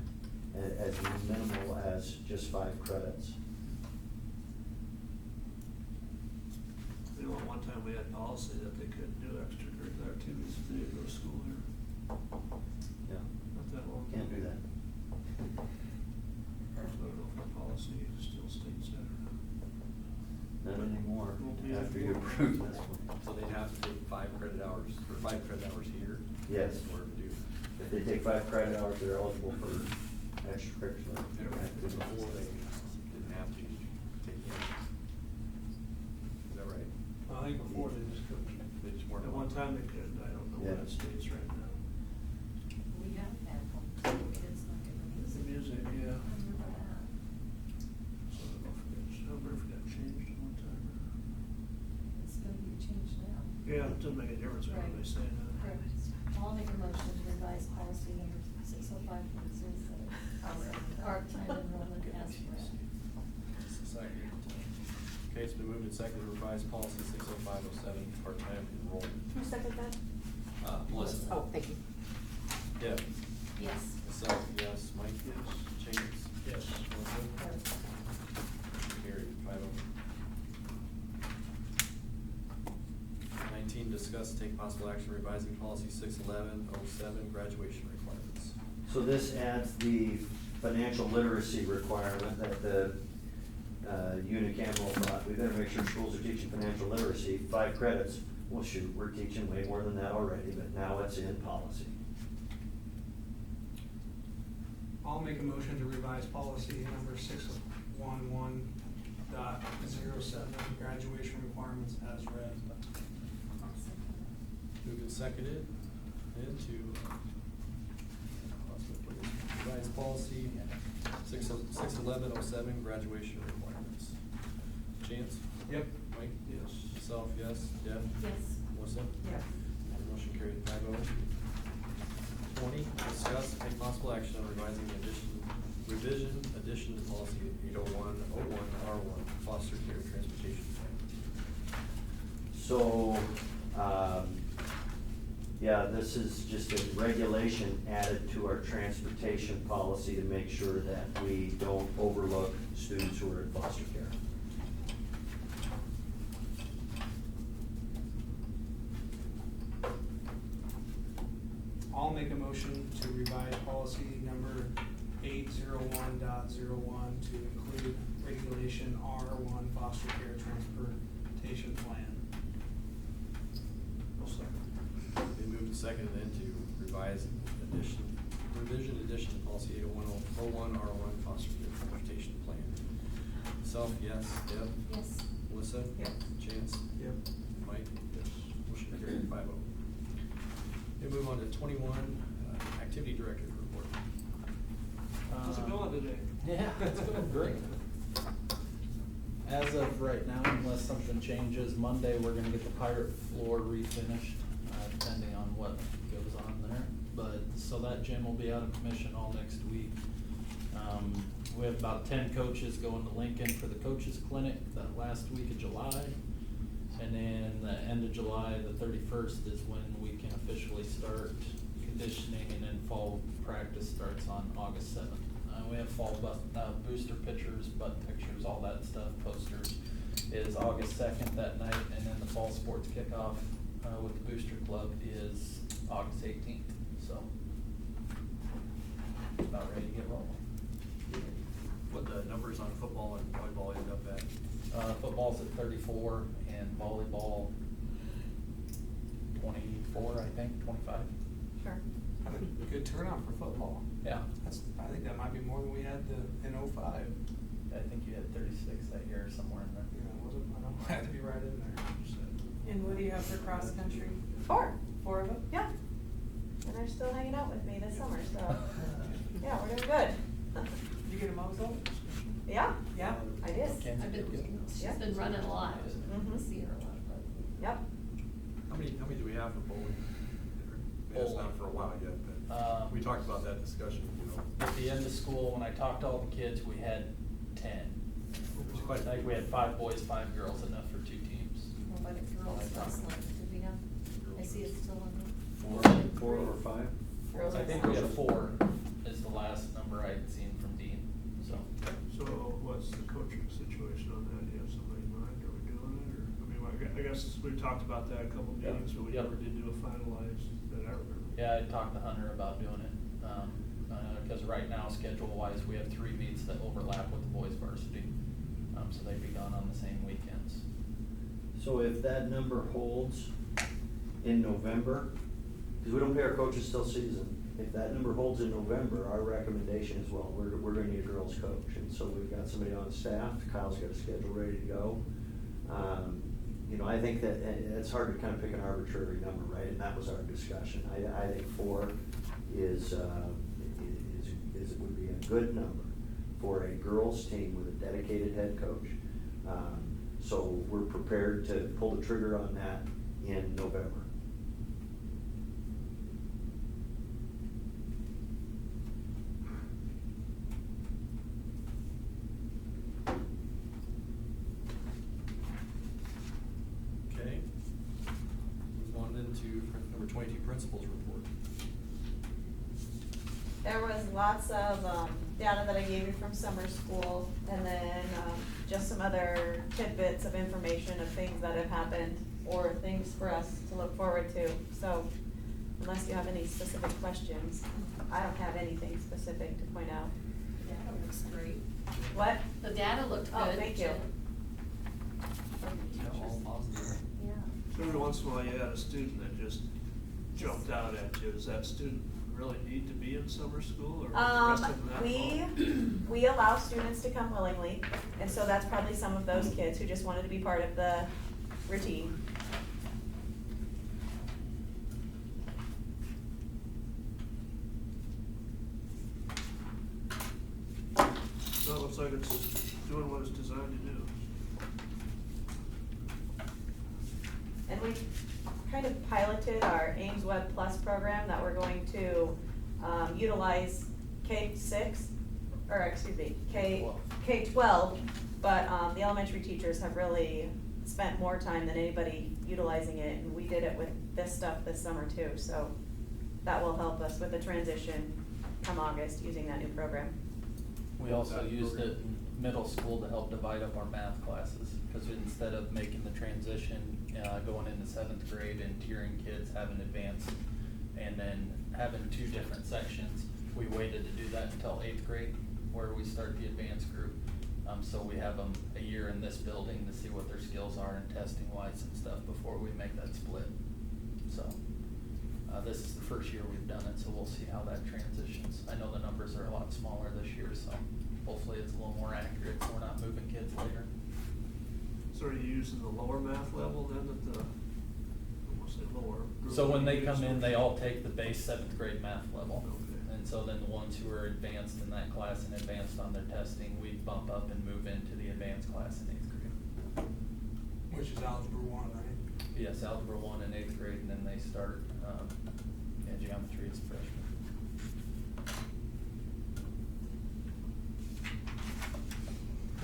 [SPEAKER 4] as minimal as just 5 credits.
[SPEAKER 9] You know, one time we had policy that they couldn't do extracurricular activities if they didn't go to school here.
[SPEAKER 4] Yeah,
[SPEAKER 9] Not that long.
[SPEAKER 4] can't do that.
[SPEAKER 9] So I don't know if our policy still states that or not.
[SPEAKER 4] Not anymore,
[SPEAKER 9] Won't be
[SPEAKER 4] after you
[SPEAKER 9] anymore.
[SPEAKER 4] approve this one.
[SPEAKER 2] So they'd have to take 5 credit hours, or 5 credit hours here?
[SPEAKER 4] Yes.
[SPEAKER 2] In order to do.
[SPEAKER 4] If they take 5 credit hours, they're eligible for extracurricular.
[SPEAKER 2] Before they didn't have to take it. Is that right?
[SPEAKER 7] I think before they just couldn't.
[SPEAKER 2] They just weren't.
[SPEAKER 9] At one time they could, I don't know what
[SPEAKER 4] Yeah.
[SPEAKER 9] it states right now.
[SPEAKER 6] We have had homeschool kids not get the
[SPEAKER 9] The
[SPEAKER 6] music.
[SPEAKER 9] music, yeah.
[SPEAKER 6] I remember that.
[SPEAKER 9] So I don't know if it got changed at one time.
[SPEAKER 6] It's gonna be changed now.
[SPEAKER 9] Yeah, it doesn't make a difference what
[SPEAKER 6] Right.
[SPEAKER 9] they say now.
[SPEAKER 6] Correct. I'll make a motion to revise policy number 605.06, part-time enrollment as read.
[SPEAKER 2] Just a second. Okay, it's been moved and seconded to revise policy 60507, part-time enrollment.
[SPEAKER 10] Who seconded that?
[SPEAKER 2] Melissa.
[SPEAKER 10] Oh, thank you.
[SPEAKER 2] Deb.
[SPEAKER 6] Yes.
[SPEAKER 2] Myself, yes. Mike?
[SPEAKER 9] Yes.
[SPEAKER 2] James?
[SPEAKER 7] Yes.
[SPEAKER 2] Melissa?
[SPEAKER 6] Yes.
[SPEAKER 2] Carried, 5-0. 19, discuss and take possible action revising policy 61107, graduation requirements.
[SPEAKER 4] So this adds the financial literacy requirement that the UNICAM will brought. We better make sure schools are teaching financial literacy, 5 credits. Well, shoot, we're teaching way more than that already, but now it's in policy.
[SPEAKER 7] I'll make a motion to revise policy number 611.07, graduation requirements as read.
[SPEAKER 6] I'll second that.
[SPEAKER 2] Moved and seconded into revised policy 61107, graduation requirements. Chance?
[SPEAKER 7] Yep.
[SPEAKER 2] Mike?
[SPEAKER 9] Yes.
[SPEAKER 2] Myself, yes. Deb?
[SPEAKER 6] Yes.
[SPEAKER 2] Melissa?
[SPEAKER 3] Yes.
[SPEAKER 2] Motion carried 5-0. 20, discuss and take possible action on revising addition to policy 80101R1, foster care transportation plan.
[SPEAKER 4] So, yeah, this is just a regulation added to our transportation policy to make sure that we don't overlook students who are in foster care.
[SPEAKER 7] I'll make a motion to revise policy number 801.01 to include regulation R1 foster care transportation plan.
[SPEAKER 9] I'll second.
[SPEAKER 2] Been moved and seconded then to revise revision addition to policy 80101R1, foster care transportation plan. Self, yes. Deb?
[SPEAKER 6] Yes.
[SPEAKER 2] Melissa?
[SPEAKER 3] Yes.
[SPEAKER 2] Chance?
[SPEAKER 7] Yep.
[SPEAKER 2] Mike?
[SPEAKER 9] Yes.
[SPEAKER 2] Motion carried 5-0. We move on to 21, activity director report.
[SPEAKER 9] How's it going today?
[SPEAKER 1] Yeah, it's going great. As of right now, unless something changes, Monday, we're gonna get the pirate floor refinished, depending on what goes on there. But, so that gym will be out of commission all next week. We have about 10 coaches going to Lincoln for the coaches clinic that last week of July. And then the end of July, the 31st is when we can officially start conditioning, and then fall practice starts on August 7th. We have fall booster pictures, butt pictures, all that stuff, posters, is August 2nd that night, and then the fall sports kickoff with the booster club is August 18th, so about ready to get rolling.
[SPEAKER 2] What the numbers on football and volleyball end up at?
[SPEAKER 1] Football's at 34 and volleyball 24, I think, 25.
[SPEAKER 8] Sure.
[SPEAKER 7] Had a good turnout for football.
[SPEAKER 1] Yeah.
[SPEAKER 7] I think that might be more than we had in '05.
[SPEAKER 1] I think you had 36 that year or somewhere in there.
[SPEAKER 7] I know, it had to be right in there.
[SPEAKER 3] And what do you have for cross country?
[SPEAKER 8] 4.
[SPEAKER 3] 4 of them?
[SPEAKER 8] Yeah. And they're still hanging out with me this summer, so, yeah, we're doing good.
[SPEAKER 3] Did you get a muzzle?
[SPEAKER 8] Yeah,
[SPEAKER 3] Yeah?
[SPEAKER 8] I did.
[SPEAKER 6] I've been, she's
[SPEAKER 8] Yeah.
[SPEAKER 6] been running a lot.
[SPEAKER 8] Mhm.
[SPEAKER 6] I see her a lot, but.
[SPEAKER 8] Yep.
[SPEAKER 2] How many do we have for bowling? It's not for a while yet, but we talked about that discussion, you know.
[SPEAKER 1] At the end of school, when I talked to all the kids, we had 10.
[SPEAKER 2] There's quite a
[SPEAKER 1] I think
[SPEAKER 2] few.
[SPEAKER 1] we had 5 boys, 5 girls, enough for 2 teams.
[SPEAKER 6] What about the girls last night, did we have, I see it's still on there.
[SPEAKER 4] Four or five?
[SPEAKER 8] Girls
[SPEAKER 1] I
[SPEAKER 8] are
[SPEAKER 1] think we had 4 is the last number I'd seen from Dean, so.
[SPEAKER 9] So what's the coaching situation on that? Do you have somebody in mind? Are we doing it, or, I mean, I guess we talked about that a couple
[SPEAKER 1] Yeah.
[SPEAKER 9] meetings, but we
[SPEAKER 1] Yep.
[SPEAKER 9] never did do a finalized that I remember.
[SPEAKER 1] Yeah, I talked to Hunter about doing it, cause right now, schedule-wise, we have 3 meets that overlap with the boys varsity. So they'd be gone on the same weekends.
[SPEAKER 4] So if that number holds in November, because we don't pay our coaches till season, if that number holds in November, our recommendation is, well, we're gonna need a girls' coach. And so we've got somebody on staff, Kyle's got a schedule ready to go. You know, I think that, it's hard to kind of pick an arbitrary number, right? And that was our discussion. I think 4 would be a good number for a girls' team with a dedicated head coach. So we're prepared to pull the trigger on that in November.
[SPEAKER 2] Okay. Move on into number 22, principals report.
[SPEAKER 8] There was lots of data that I gave you from summer school, and then just some other tidbits of information of things that have happened or things for us to look forward to. So unless you have any specific questions, I don't have anything specific to point out.
[SPEAKER 6] The data looks great.
[SPEAKER 8] What?
[SPEAKER 6] The data looked good.
[SPEAKER 8] Oh, thank you.
[SPEAKER 2] All positive.
[SPEAKER 6] Yeah.
[SPEAKER 9] So every once in a while, you had a student that just jumped out at you. Does that student really need to be in summer school, or is the rest of them that
[SPEAKER 8] We allow students to come willingly, and so that's probably some of those kids who just wanted to be part of the routine.
[SPEAKER 9] So it looks like it's doing what it's designed to do.
[SPEAKER 8] And we kind of piloted our Ames Web Plus program that we're going to utilize K-6, or excuse me, K-12, but the elementary teachers have really spent more time than anybody utilizing it, and we did it with this stuff this summer too, so that will help us with the transition come August using that new program.
[SPEAKER 1] We also used it in middle school to help divide up our math classes, because instead of making the transition, going into 7th grade and tiering kids, having advanced, and then having 2 different sections, we waited to do that until 8th grade, where we start the advanced group. So we have them a year in this building to see what their skills are in testing wise and stuff before we make that split. So, this is the first year we've done it, so we'll see how that transitions. I know the numbers are a lot smaller this year, so hopefully it's a little more accurate, so we're not moving kids later.
[SPEAKER 9] So are you using the lower math level then at the, I won't say lower. group
[SPEAKER 1] So when they
[SPEAKER 9] you
[SPEAKER 1] come
[SPEAKER 9] use
[SPEAKER 1] in,
[SPEAKER 9] for-
[SPEAKER 1] they all take the base 7th grade math level.
[SPEAKER 9] Okay.
[SPEAKER 1] And so then the ones who are advanced in that class and advanced on their testing, we bump up and move into the advanced class in 8th grade.
[SPEAKER 7] Which is algebra 1, right?
[SPEAKER 1] Yes, algebra 1 in 8th grade, and then they start, geometry as freshmen.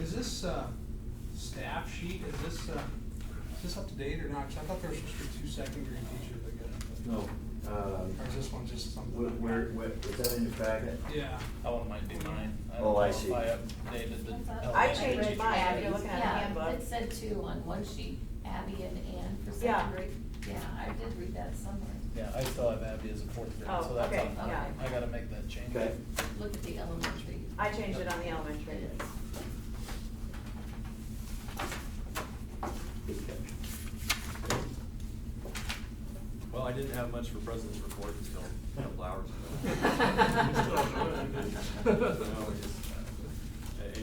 [SPEAKER 7] Is this, staff sheet, is this up to date or not? 'Cause I thought there were supposed to be 2 secondary teachers that got it.
[SPEAKER 4] No.
[SPEAKER 7] Or is this one just something?
[SPEAKER 4] Where, is that in your packet?
[SPEAKER 7] Yeah.
[SPEAKER 1] That one might be mine. I don't
[SPEAKER 4] Oh, I
[SPEAKER 1] know
[SPEAKER 4] see.
[SPEAKER 1] if I updated the.
[SPEAKER 8] I
[SPEAKER 1] elementary
[SPEAKER 8] changed
[SPEAKER 1] teacher.
[SPEAKER 8] mine, if you're looking at a handbook.
[SPEAKER 6] Yeah, it said 2 on one sheet, Abby and Ann for
[SPEAKER 8] Yeah.
[SPEAKER 6] 2nd grade. Yeah, I did read that somewhere.
[SPEAKER 1] Yeah, I still have Abby as a 4th grade,
[SPEAKER 8] Oh,
[SPEAKER 1] so that's
[SPEAKER 8] okay,
[SPEAKER 1] on.
[SPEAKER 8] yeah.
[SPEAKER 1] I gotta make that change.
[SPEAKER 4] Okay.
[SPEAKER 6] Look at the elementary.
[SPEAKER 8] I changed it on the elementary.
[SPEAKER 6] It is.
[SPEAKER 2] didn't have much for President's report until a couple hours ago. No,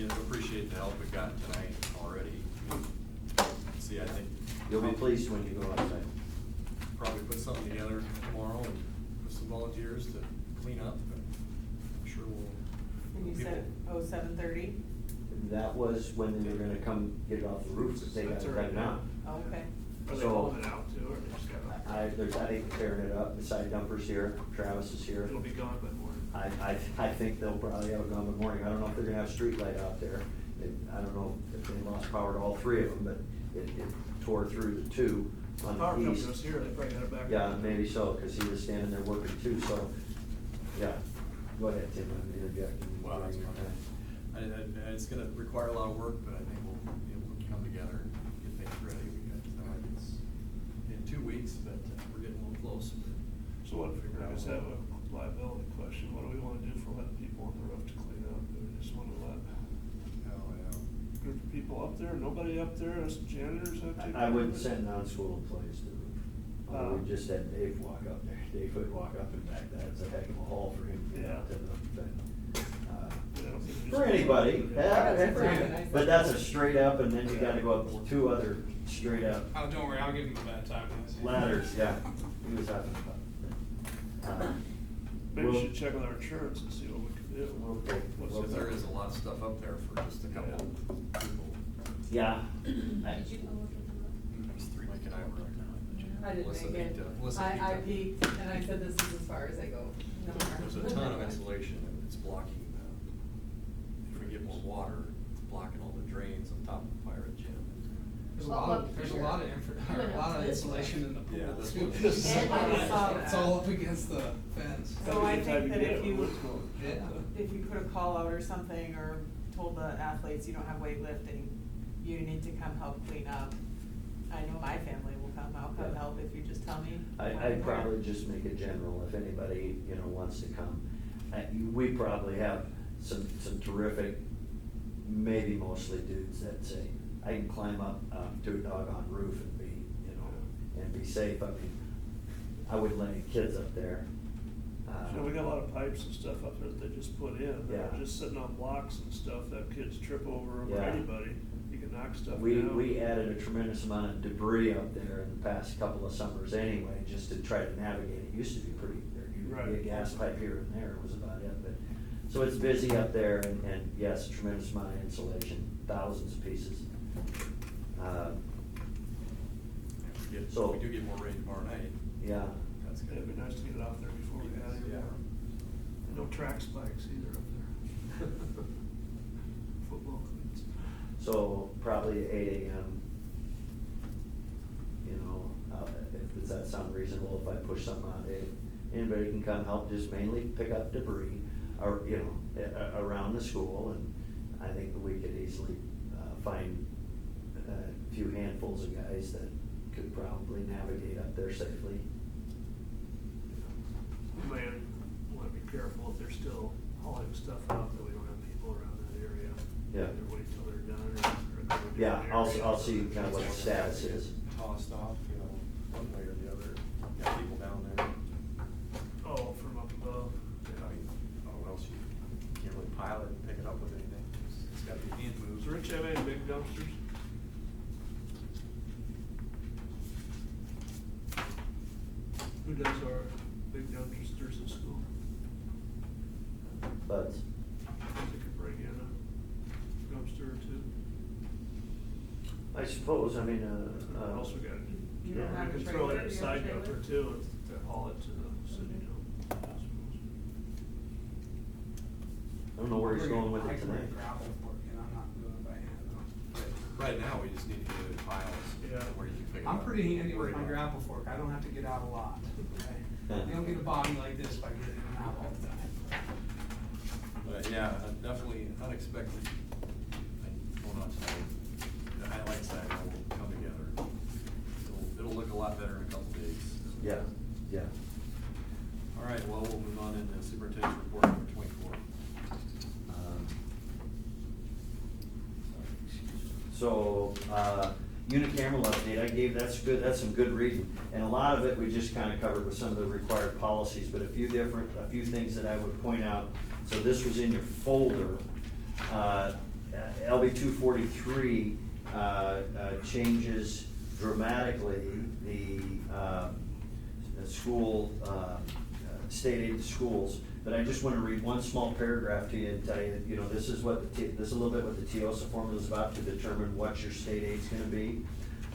[SPEAKER 2] I appreciate the help we've gotten tonight already. See, I think.
[SPEAKER 4] You'll be pleased when you go outside.
[SPEAKER 2] Probably put something together tomorrow and with some volunteers to clean up, but I'm sure we'll.
[SPEAKER 3] And you said, 7:30?
[SPEAKER 4] That was when they were gonna come get it off the roof, but they got
[SPEAKER 9] That's
[SPEAKER 4] it
[SPEAKER 9] all
[SPEAKER 4] done
[SPEAKER 9] right
[SPEAKER 4] now.
[SPEAKER 3] Oh, okay.
[SPEAKER 9] Are they
[SPEAKER 4] So-
[SPEAKER 9] hauling it out too, or they just got it?
[SPEAKER 4] I think they're tearing it up, the side dumper's here, Travis is here.
[SPEAKER 9] It'll be gone by morning.
[SPEAKER 4] I think they'll probably have it gone by morning, I don't know if they're gonna have street light out there. I don't know if they lost power to all three of them, but it tore through the two on
[SPEAKER 9] Power
[SPEAKER 4] the
[SPEAKER 9] company
[SPEAKER 4] east.
[SPEAKER 9] was here, they probably got it back.
[SPEAKER 4] Yeah, maybe so, cause he was standing there working too, so, yeah. Go ahead, Tim, I'm interjecting.
[SPEAKER 2] Well, that's fine. It's gonna require a lot of work, but I think we'll be able to come together and get things ready. We got, it's in 2 weeks, but we're getting a little close.
[SPEAKER 9] So what, I just have a liability question, what do we wanna do for letting people on the roof to clean up? Do we just wanna let group of people up there, nobody up there, us janitors up there?
[SPEAKER 4] I wouldn't send non-school employees to the roof. We just had Dave walk up there, Dave would walk up and back, that's a heck of a haul for him to get out to the, for anybody, but that's a straight up, and then you gotta go up two other straight up
[SPEAKER 7] Oh, don't worry, I'll give him a bad time.
[SPEAKER 4] ladders, yeah. He was having fun.
[SPEAKER 9] Maybe we
[SPEAKER 4] We'll-
[SPEAKER 9] should check with our insurance and see what we can do.
[SPEAKER 4] We'll take-
[SPEAKER 9] What's
[SPEAKER 4] we'll
[SPEAKER 9] in
[SPEAKER 2] There is a lot of stuff up there for just a couple people.
[SPEAKER 4] Yeah.
[SPEAKER 6] Did you go look at the roof?
[SPEAKER 2] There's 3 Mike and I were up there.
[SPEAKER 3] I didn't
[SPEAKER 2] Melissa
[SPEAKER 3] make it.
[SPEAKER 2] peeked up. Melissa
[SPEAKER 3] I
[SPEAKER 2] peeked up.
[SPEAKER 3] peeked and I said, this is as far as I go. No more.
[SPEAKER 2] There's a ton of insulation and it's blocking, if we get more water, it's blocking all the drains on top of the pirate gym.
[SPEAKER 7] There's a
[SPEAKER 6] Well,
[SPEAKER 7] lot
[SPEAKER 6] look
[SPEAKER 7] of, there's a
[SPEAKER 6] here.
[SPEAKER 7] lot of
[SPEAKER 6] You went
[SPEAKER 7] a lot
[SPEAKER 6] up
[SPEAKER 7] of
[SPEAKER 6] this
[SPEAKER 7] insulation
[SPEAKER 6] way.
[SPEAKER 7] in the pool
[SPEAKER 2] Yeah, this
[SPEAKER 7] too.
[SPEAKER 2] one.
[SPEAKER 7] It's
[SPEAKER 3] And I saw
[SPEAKER 7] it's
[SPEAKER 3] that.
[SPEAKER 7] all up against the fence.
[SPEAKER 3] So I think that if you,
[SPEAKER 7] Yeah.
[SPEAKER 3] if you put a call out or something, or told the athletes you don't have weightlifting, you need to come help clean up. I know my family will come, I'll come
[SPEAKER 4] Yeah.
[SPEAKER 3] help if you just tell me.
[SPEAKER 4] I'd probably just make it general, if anybody, wants to come. We probably have some terrific, maybe mostly dudes that say, I can climb up to a doggone roof and be, and be safe. I mean, I wouldn't let any kids up there.
[SPEAKER 9] We got a lot of pipes and stuff up there that they just put in, they're
[SPEAKER 4] Yeah.
[SPEAKER 9] just sitting on blocks and stuff, that kids trip over
[SPEAKER 4] Yeah.
[SPEAKER 9] anybody, you can knock stuff down.
[SPEAKER 4] We added a tremendous amount of debris up there in the past couple of summers anyway, just to try to navigate. It used to be pretty, there used to be a
[SPEAKER 9] Right.
[SPEAKER 4] gas pipe here and there, was about it, but, so it's busy up there, and yes, tremendous amount of insulation, thousands of pieces. So-
[SPEAKER 2] We do get more rain tomorrow night.
[SPEAKER 4] Yeah,
[SPEAKER 2] That's good.
[SPEAKER 9] It'd be nice to get it off there before we got here.
[SPEAKER 2] Yeah.
[SPEAKER 9] No track spikes either up there. Football cleats.
[SPEAKER 4] so probably 8 AM. Does that sound reasonable if I push something out? Anybody can come help, just mainly pick up debris, or, around the school, and I think we could easily find a few handfuls of guys that could probably navigate up there safely.
[SPEAKER 9] We might wanna be careful if they're still hauling stuff out, that we don't have people around that area.
[SPEAKER 4] Yeah.
[SPEAKER 9] Either wait till they're done or go to a different
[SPEAKER 4] Yeah,
[SPEAKER 9] area.
[SPEAKER 4] I'll see kind of what the status is.
[SPEAKER 2] Tossed off, one way or the other, got people down there.
[SPEAKER 9] Oh, from up above.
[SPEAKER 2] I mean, what else, you can't really pile it and pick it up with anything, it's gotta be hand moves.
[SPEAKER 9] Does Rich have any big dumpsters? Who does our big dumpsters at school?
[SPEAKER 4] But,
[SPEAKER 9] They could bring in a dumpster or two.
[SPEAKER 4] I suppose, I mean,
[SPEAKER 9] Also got,
[SPEAKER 3] You don't have a
[SPEAKER 9] we can throw it in
[SPEAKER 3] trailer,
[SPEAKER 9] a
[SPEAKER 3] you have a
[SPEAKER 9] side
[SPEAKER 3] trailer?
[SPEAKER 9] dumper too, and to haul it to the city dump. I suppose.
[SPEAKER 4] I don't know where he's going with it tonight.
[SPEAKER 7] Gravel for it, I'm not doing it by hand though.
[SPEAKER 2] Right now, we just need to get it in piles,
[SPEAKER 9] Yeah.
[SPEAKER 2] where you can pick it up.
[SPEAKER 7] I'm pretty handy with my
[SPEAKER 2] Worry about it.
[SPEAKER 7] grapple fork, I don't have to get out a lot, okay? You don't get a body like this by getting in and out all the time.
[SPEAKER 2] But yeah, definitely unexpected, going on tonight. Like I said, we'll come together. It'll look a lot better in a couple days.
[SPEAKER 4] yeah.
[SPEAKER 2] All right, well, we'll move on into superintendent's report number 24.
[SPEAKER 4] So, unicameral update, I gave, that's good, that's some good reading. And a lot of it we just kinda covered with some of the required policies, but a few things that I would point out. So this was in your folder. LB 243 changes dramatically the school, state aid to schools. But I just want to read one small paragraph to you and tell you that, you know, this is what, this is a little bit what the TIOSA formula is about to determine what your state aid's gonna be.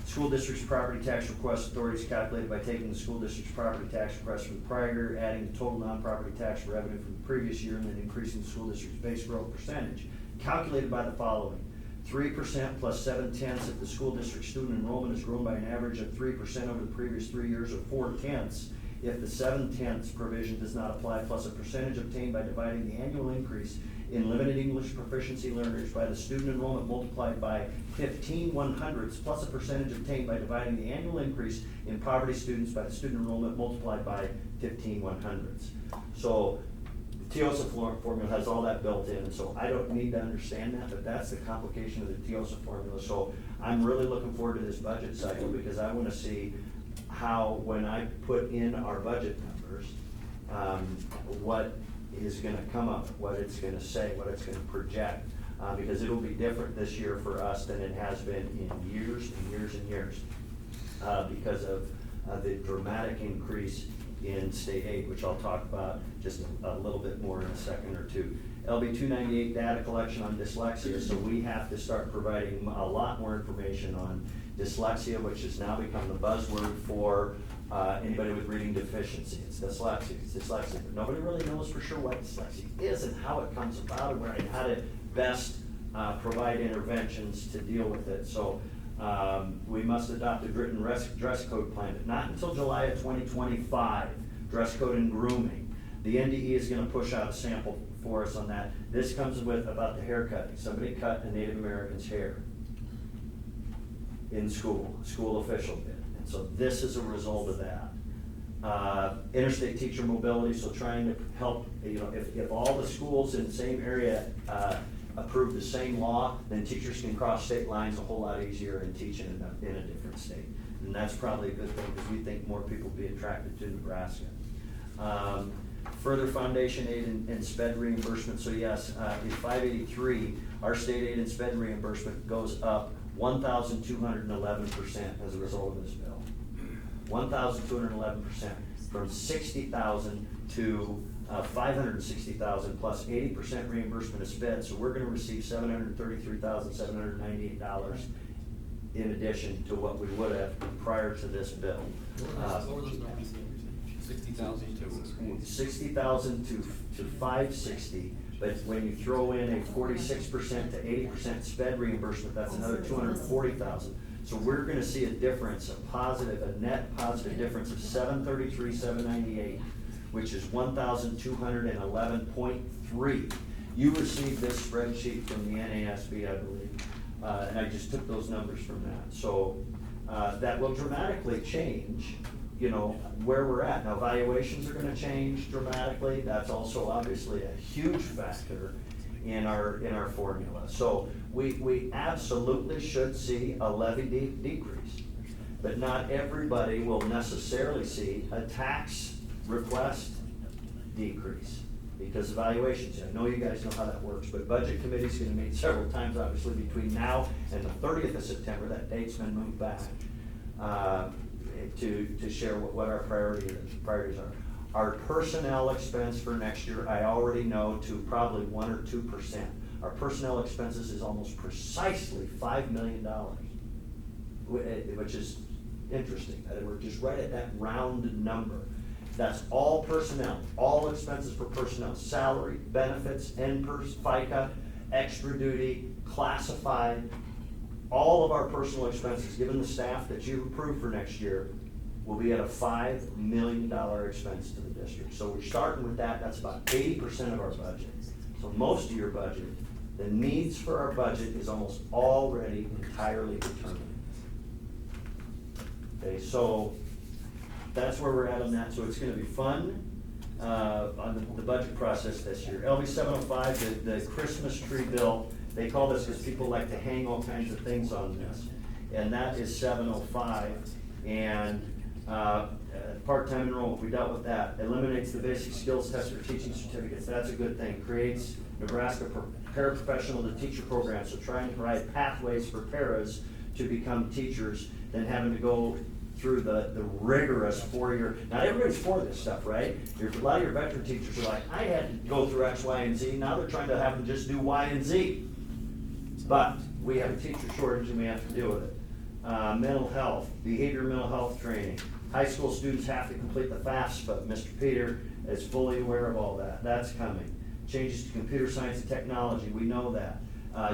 [SPEAKER 4] School district's property tax request authority is calculated by taking the school district's property tax request from the prior year, adding the total non-property tax revenue from the previous year, and then increasing the school district's base growth percentage, calculated by the following: 3% plus 7/10 if the school district student enrollment has grown by an average of 3% over the previous 3 years, or 4/10 if the 7/10 provision does not apply, plus a percentage obtained by dividing the annual increase in limited English proficiency learners by the student enrollment multiplied by 15/100ths, plus a percentage obtained by dividing the annual increase in poverty students by the student enrollment multiplied by 15/100ths. So the TIOSA formula has all that built in, and so I don't need to understand that, but that's the complication of the TIOSA formula. So I'm really looking forward to this budget cycle, because I wanna see how, when I put in our budget numbers, what is gonna come up, what it's gonna say, what it's gonna project, because it'll be different this year for us than it has been in years and years and years, because of the dramatic increase in state aid, which I'll talk about just a little bit more in a second or two. LB 298 data collection on dyslexia, so we have to start providing a lot more information on dyslexia, which has now become the buzzword for anybody with reading deficiency. It's dyslexia, but nobody really knows for sure what dyslexia is and how it comes about and how to best provide interventions to deal with it. So we must adopt a written dress code plan, but not until July of 2025, dress code and grooming. The NDE is gonna push out a sample for us on that. This comes with about the haircutting. Somebody cut a Native American's hair in school official did. And so this is a result of that. Interstate teacher mobility, so trying to help, you know, if all the schools in the same area approve the same law, then teachers can cross state lines a whole lot easier and teach in a different state. And that's probably a good thing, because we think more people will be attracted to Nebraska. Further foundation aid and SPED reimbursement, so yes, in 583, our state aid and SPED reimbursement goes up 1,211% as a result of this bill. 1,211%, from 60,000 to 560,000 plus 80% reimbursement of SPED. So we're gonna receive $733,798 in addition to what we would have prior to this bill.
[SPEAKER 2] What were those numbers? 60,000 to?
[SPEAKER 4] 60,000 to 560, but when you throw in a 46% to 80% SPED reimbursement, that's another 240,000. So we're gonna see a difference, a net positive difference of 733,798, which is 1,211.3. You received this spreadsheet from the NASB, I believe, and I just took those numbers from that. So that will dramatically change, you know, where we're at. Now, valuations are gonna change dramatically. That's also obviously a huge factor in our formula. So we absolutely should see a levy decrease, but not everybody will necessarily see a tax request decrease because of valuations. I know you guys know how that works, but budget committee's gonna meet several times, obviously, between now and the 30th of September. That date's been moved back. To share what our priorities are. Our personnel expense for next year, I already know, to probably 1 or 2%. Our personnel expenses is almost precisely $5 million, which is interesting. We're just right at that round number. That's all personnel, all expenses for personnel, salary, benefits, FICA, extra duty, classified. All of our personal expenses, given the staff that you've approved for next year, will be at a $5 million expense to the district. So we're starting with that. That's about 80% of our budget. So most of your budget, the needs for our budget is almost already entirely determined. Okay, so that's where we're at on that. So it's gonna be fun on the budget process this year. LB 705, the Christmas tree bill, they call this because people like to hang all kinds of things on this. and that is 705. And part-time enrollment, we dealt with that. Eliminates the basic skills test for teaching certificates, that's a good thing. Creates Nebraska paraprofessional to teacher program, so trying to provide pathways for paras to become teachers than having to go through the rigorous 4-year. Now, everybody's for this stuff, right? A lot of your veteran teachers are like, I had to go through X, Y, and Z. Now they're trying to have them just do Y and Z. But we have a teacher shortage and we have to deal with it. Mental health, behavioral mental health training. High school students have to complete the FAFSA. Mr. Peter is fully aware of all that. That's coming. Changes to computer science and technology, we know that.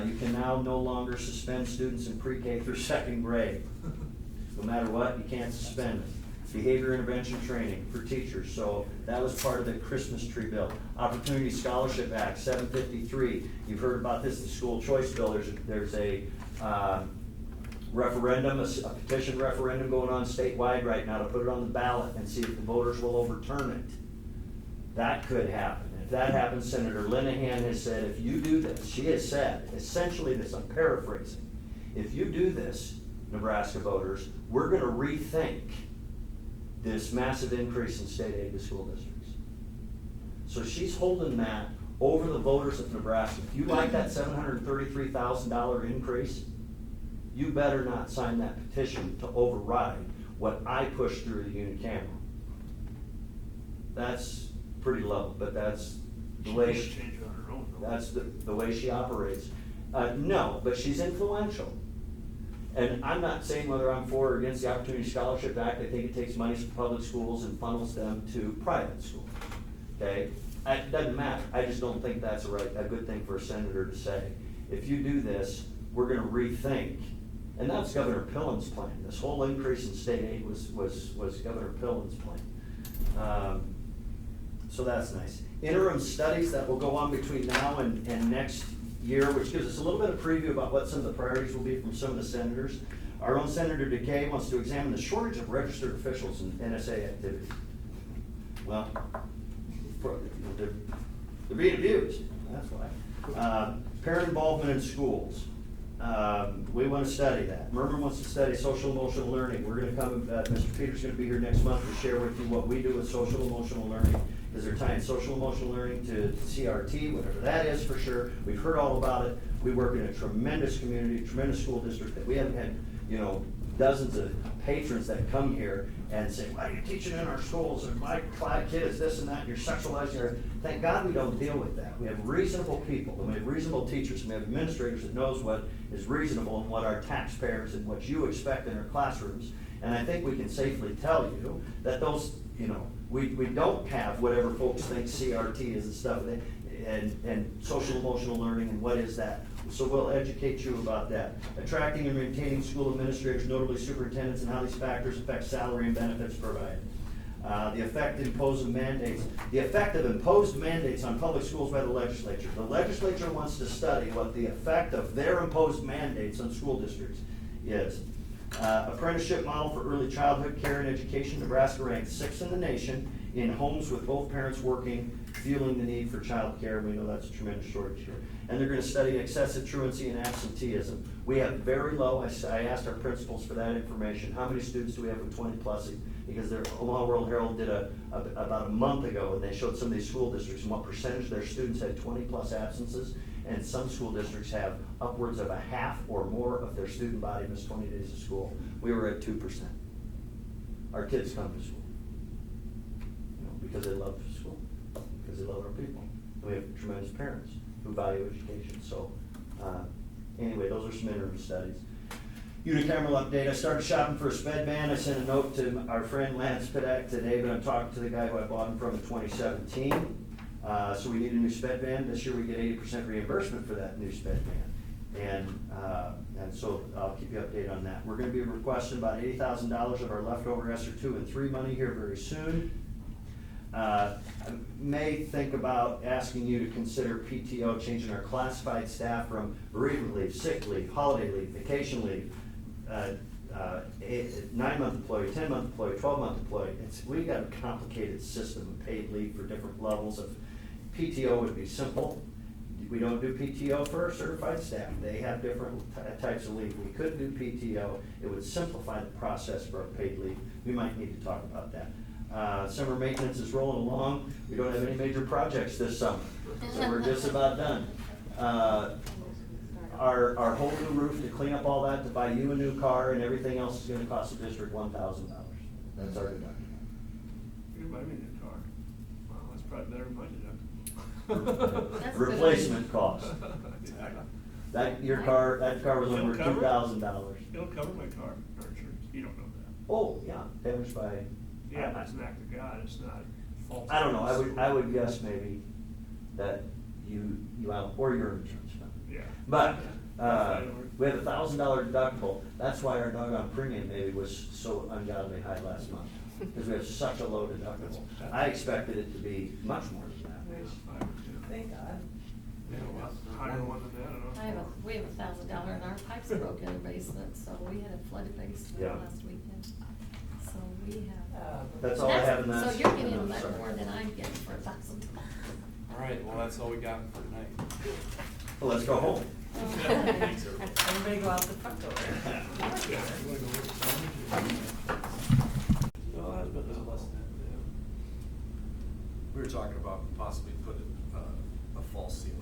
[SPEAKER 4] You can now no longer suspend students in pre-K through 2nd grade. No matter what, you can't suspend it. Behavior intervention training for teachers, so that was part of the Christmas tree bill. Opportunity Scholarship Act, 753. You've heard about this, the school choice bill. There's a referendum, a petition referendum going on statewide right now to put it on the ballot and see if the voters will overturn it. That could happen. If that happens, Senator Linehan has said, if you do this, she has said, essentially this, I'm paraphrasing, if you do this, Nebraska voters, we're gonna rethink this massive increase in state aid to school districts. So she's holding that over the voters of Nebraska. If you like that $733,000 increase, you better not sign that petition to override what I pushed through the unicameral. That's pretty low, but that's the way
[SPEAKER 9] She can't change it on her own, though.
[SPEAKER 4] that's the way she operates. No, but she's influential. And I'm not saying whether I'm for or against the Opportunity Scholarship Act. I think it takes money from public schools and funnels them to private schools. Okay? It doesn't matter. I just don't think that's a good thing for a senator to say. If you do this, we're gonna rethink. And that's Governor Pillen's plan. This whole increase in state aid was Governor Pillen's plan. So that's nice. Interim studies that will go on between now and next year, which gives us a little bit of preview about what some of the priorities will be from some of the senators. Our own Senator Decay wants to examine the shortage of registered officials in NSA activity. Well, they're being abused, that's why. Parent involvement in schools. We want to study that. Murmur wants to study social emotional learning. We're going to come, Mr. Peter's going to be here next month to share with you what we do with social emotional learning. Because they're tying social emotional learning to CRT, whatever that is for sure. We've heard all about it. We work in a tremendous community, tremendous school district that we haven't had, dozens of patrons that come here and say, why are you teaching in our schools? And my kid is this and that, and you're sexualizing her. Thank God we don't deal with that. We have reasonable people, and we have reasonable teachers, and we have administrators that knows what is reasonable and what our taxpayers and what you expect in our classrooms. And I think we can safely tell you that those, we don't have whatever folks think CRT is and stuff, and social emotional learning and what is that. So we'll educate you about that. Attracting and maintaining school administrators, notably superintendents, and how these factors affect salary and benefits provided. The effect of imposed mandates on public schools by the legislature. The legislature wants to study what the effect of their imposed mandates on school districts is. Apprenticeship model for early childhood care and education. Nebraska ranks 6th in the nation in homes with both parents working, fueling the need for child care. We know that's a tremendous shortage here. And they're going to study excessive truancy and absenteeism. We have very low, I asked our principals for that information. How many students do we have with 20 plus? Because the Omaha World Herald did about a month ago, and they showed some of these school districts and what percentage of their students had 20 plus absences. And some school districts have upwards of a half or more of their student body miss 20 days of school. We were at 2%. Our kids come to school, because they love school, because they love our people. And we have tremendous parents who value education. So anyway, those are some interim studies. Unicameral update. I started shopping for a sped van. I sent a note to our friend Lance Pidak today, but I'm talking to the guy who I bought him from in 2017. So we need a new sped van. This year we get 80% reimbursement for that new sped van. And so I'll keep you updated on that. We're going to be requesting about $80,000 of our leftover ESSER 2 and 3 money here very soon. I may think about asking you to consider PTO, changing our classified staff from bereavement leave, sick leave, holiday leave, vacation leave, 9-month employee, 10-month employee, 12-month employee. We've got a complicated system of paid leave for different levels of PTO. Would be simple. we don't do PTO for our certified staff. They have different types of leave. We could do PTO. It would simplify the process for our paid leave. We might need to talk about that. Summer maintenance is rolling along. We don't have any major projects this summer, so we're just about done. Our whole new roof, to clean up all that, to buy you a new car, and everything else is gonna cost the district $1,000. That's our deductible.
[SPEAKER 9] You can buy me a new car. Well, that's probably better than my deductible.
[SPEAKER 6] That's a good
[SPEAKER 4] Replacement
[SPEAKER 6] idea.
[SPEAKER 4] cost.
[SPEAKER 9] Exactly.
[SPEAKER 4] That car was over
[SPEAKER 9] It'll cover it.
[SPEAKER 4] $2,000.
[SPEAKER 9] It'll cover my car insurance. You don't know that.
[SPEAKER 4] Oh, yeah, damaged by.
[SPEAKER 9] Yeah, but it's an act of God, it's not false.
[SPEAKER 4] I don't know, I would guess maybe that you out, or your insurance company.
[SPEAKER 9] Yeah.
[SPEAKER 4] But, we have $1,000 deductible, that's why our doggone premium maybe was so ungodly high last month, because we have such a low deductible. I expected it to be much more than that.
[SPEAKER 3] Thank God.
[SPEAKER 2] Yeah, well,
[SPEAKER 9] Higher one than that, I don't know.
[SPEAKER 6] We have $1,000 and our pipes broke in the basement, so we had a flooded basement
[SPEAKER 4] Yeah.
[SPEAKER 6] last weekend. So we have.
[SPEAKER 4] That's all I have in that.
[SPEAKER 6] So you're getting
[SPEAKER 4] I'm
[SPEAKER 6] much
[SPEAKER 4] sorry.
[SPEAKER 6] more than I'm getting for $1,000.
[SPEAKER 11] All right, well, that's all we got for tonight.
[SPEAKER 4] Well, let's go home.
[SPEAKER 11] Thanks, everybody.
[SPEAKER 3] Everybody go out the front door.
[SPEAKER 9] No, that's been
[SPEAKER 2] There's less than that.
[SPEAKER 9] yeah.
[SPEAKER 2] We were talking about possibly putting a false ceiling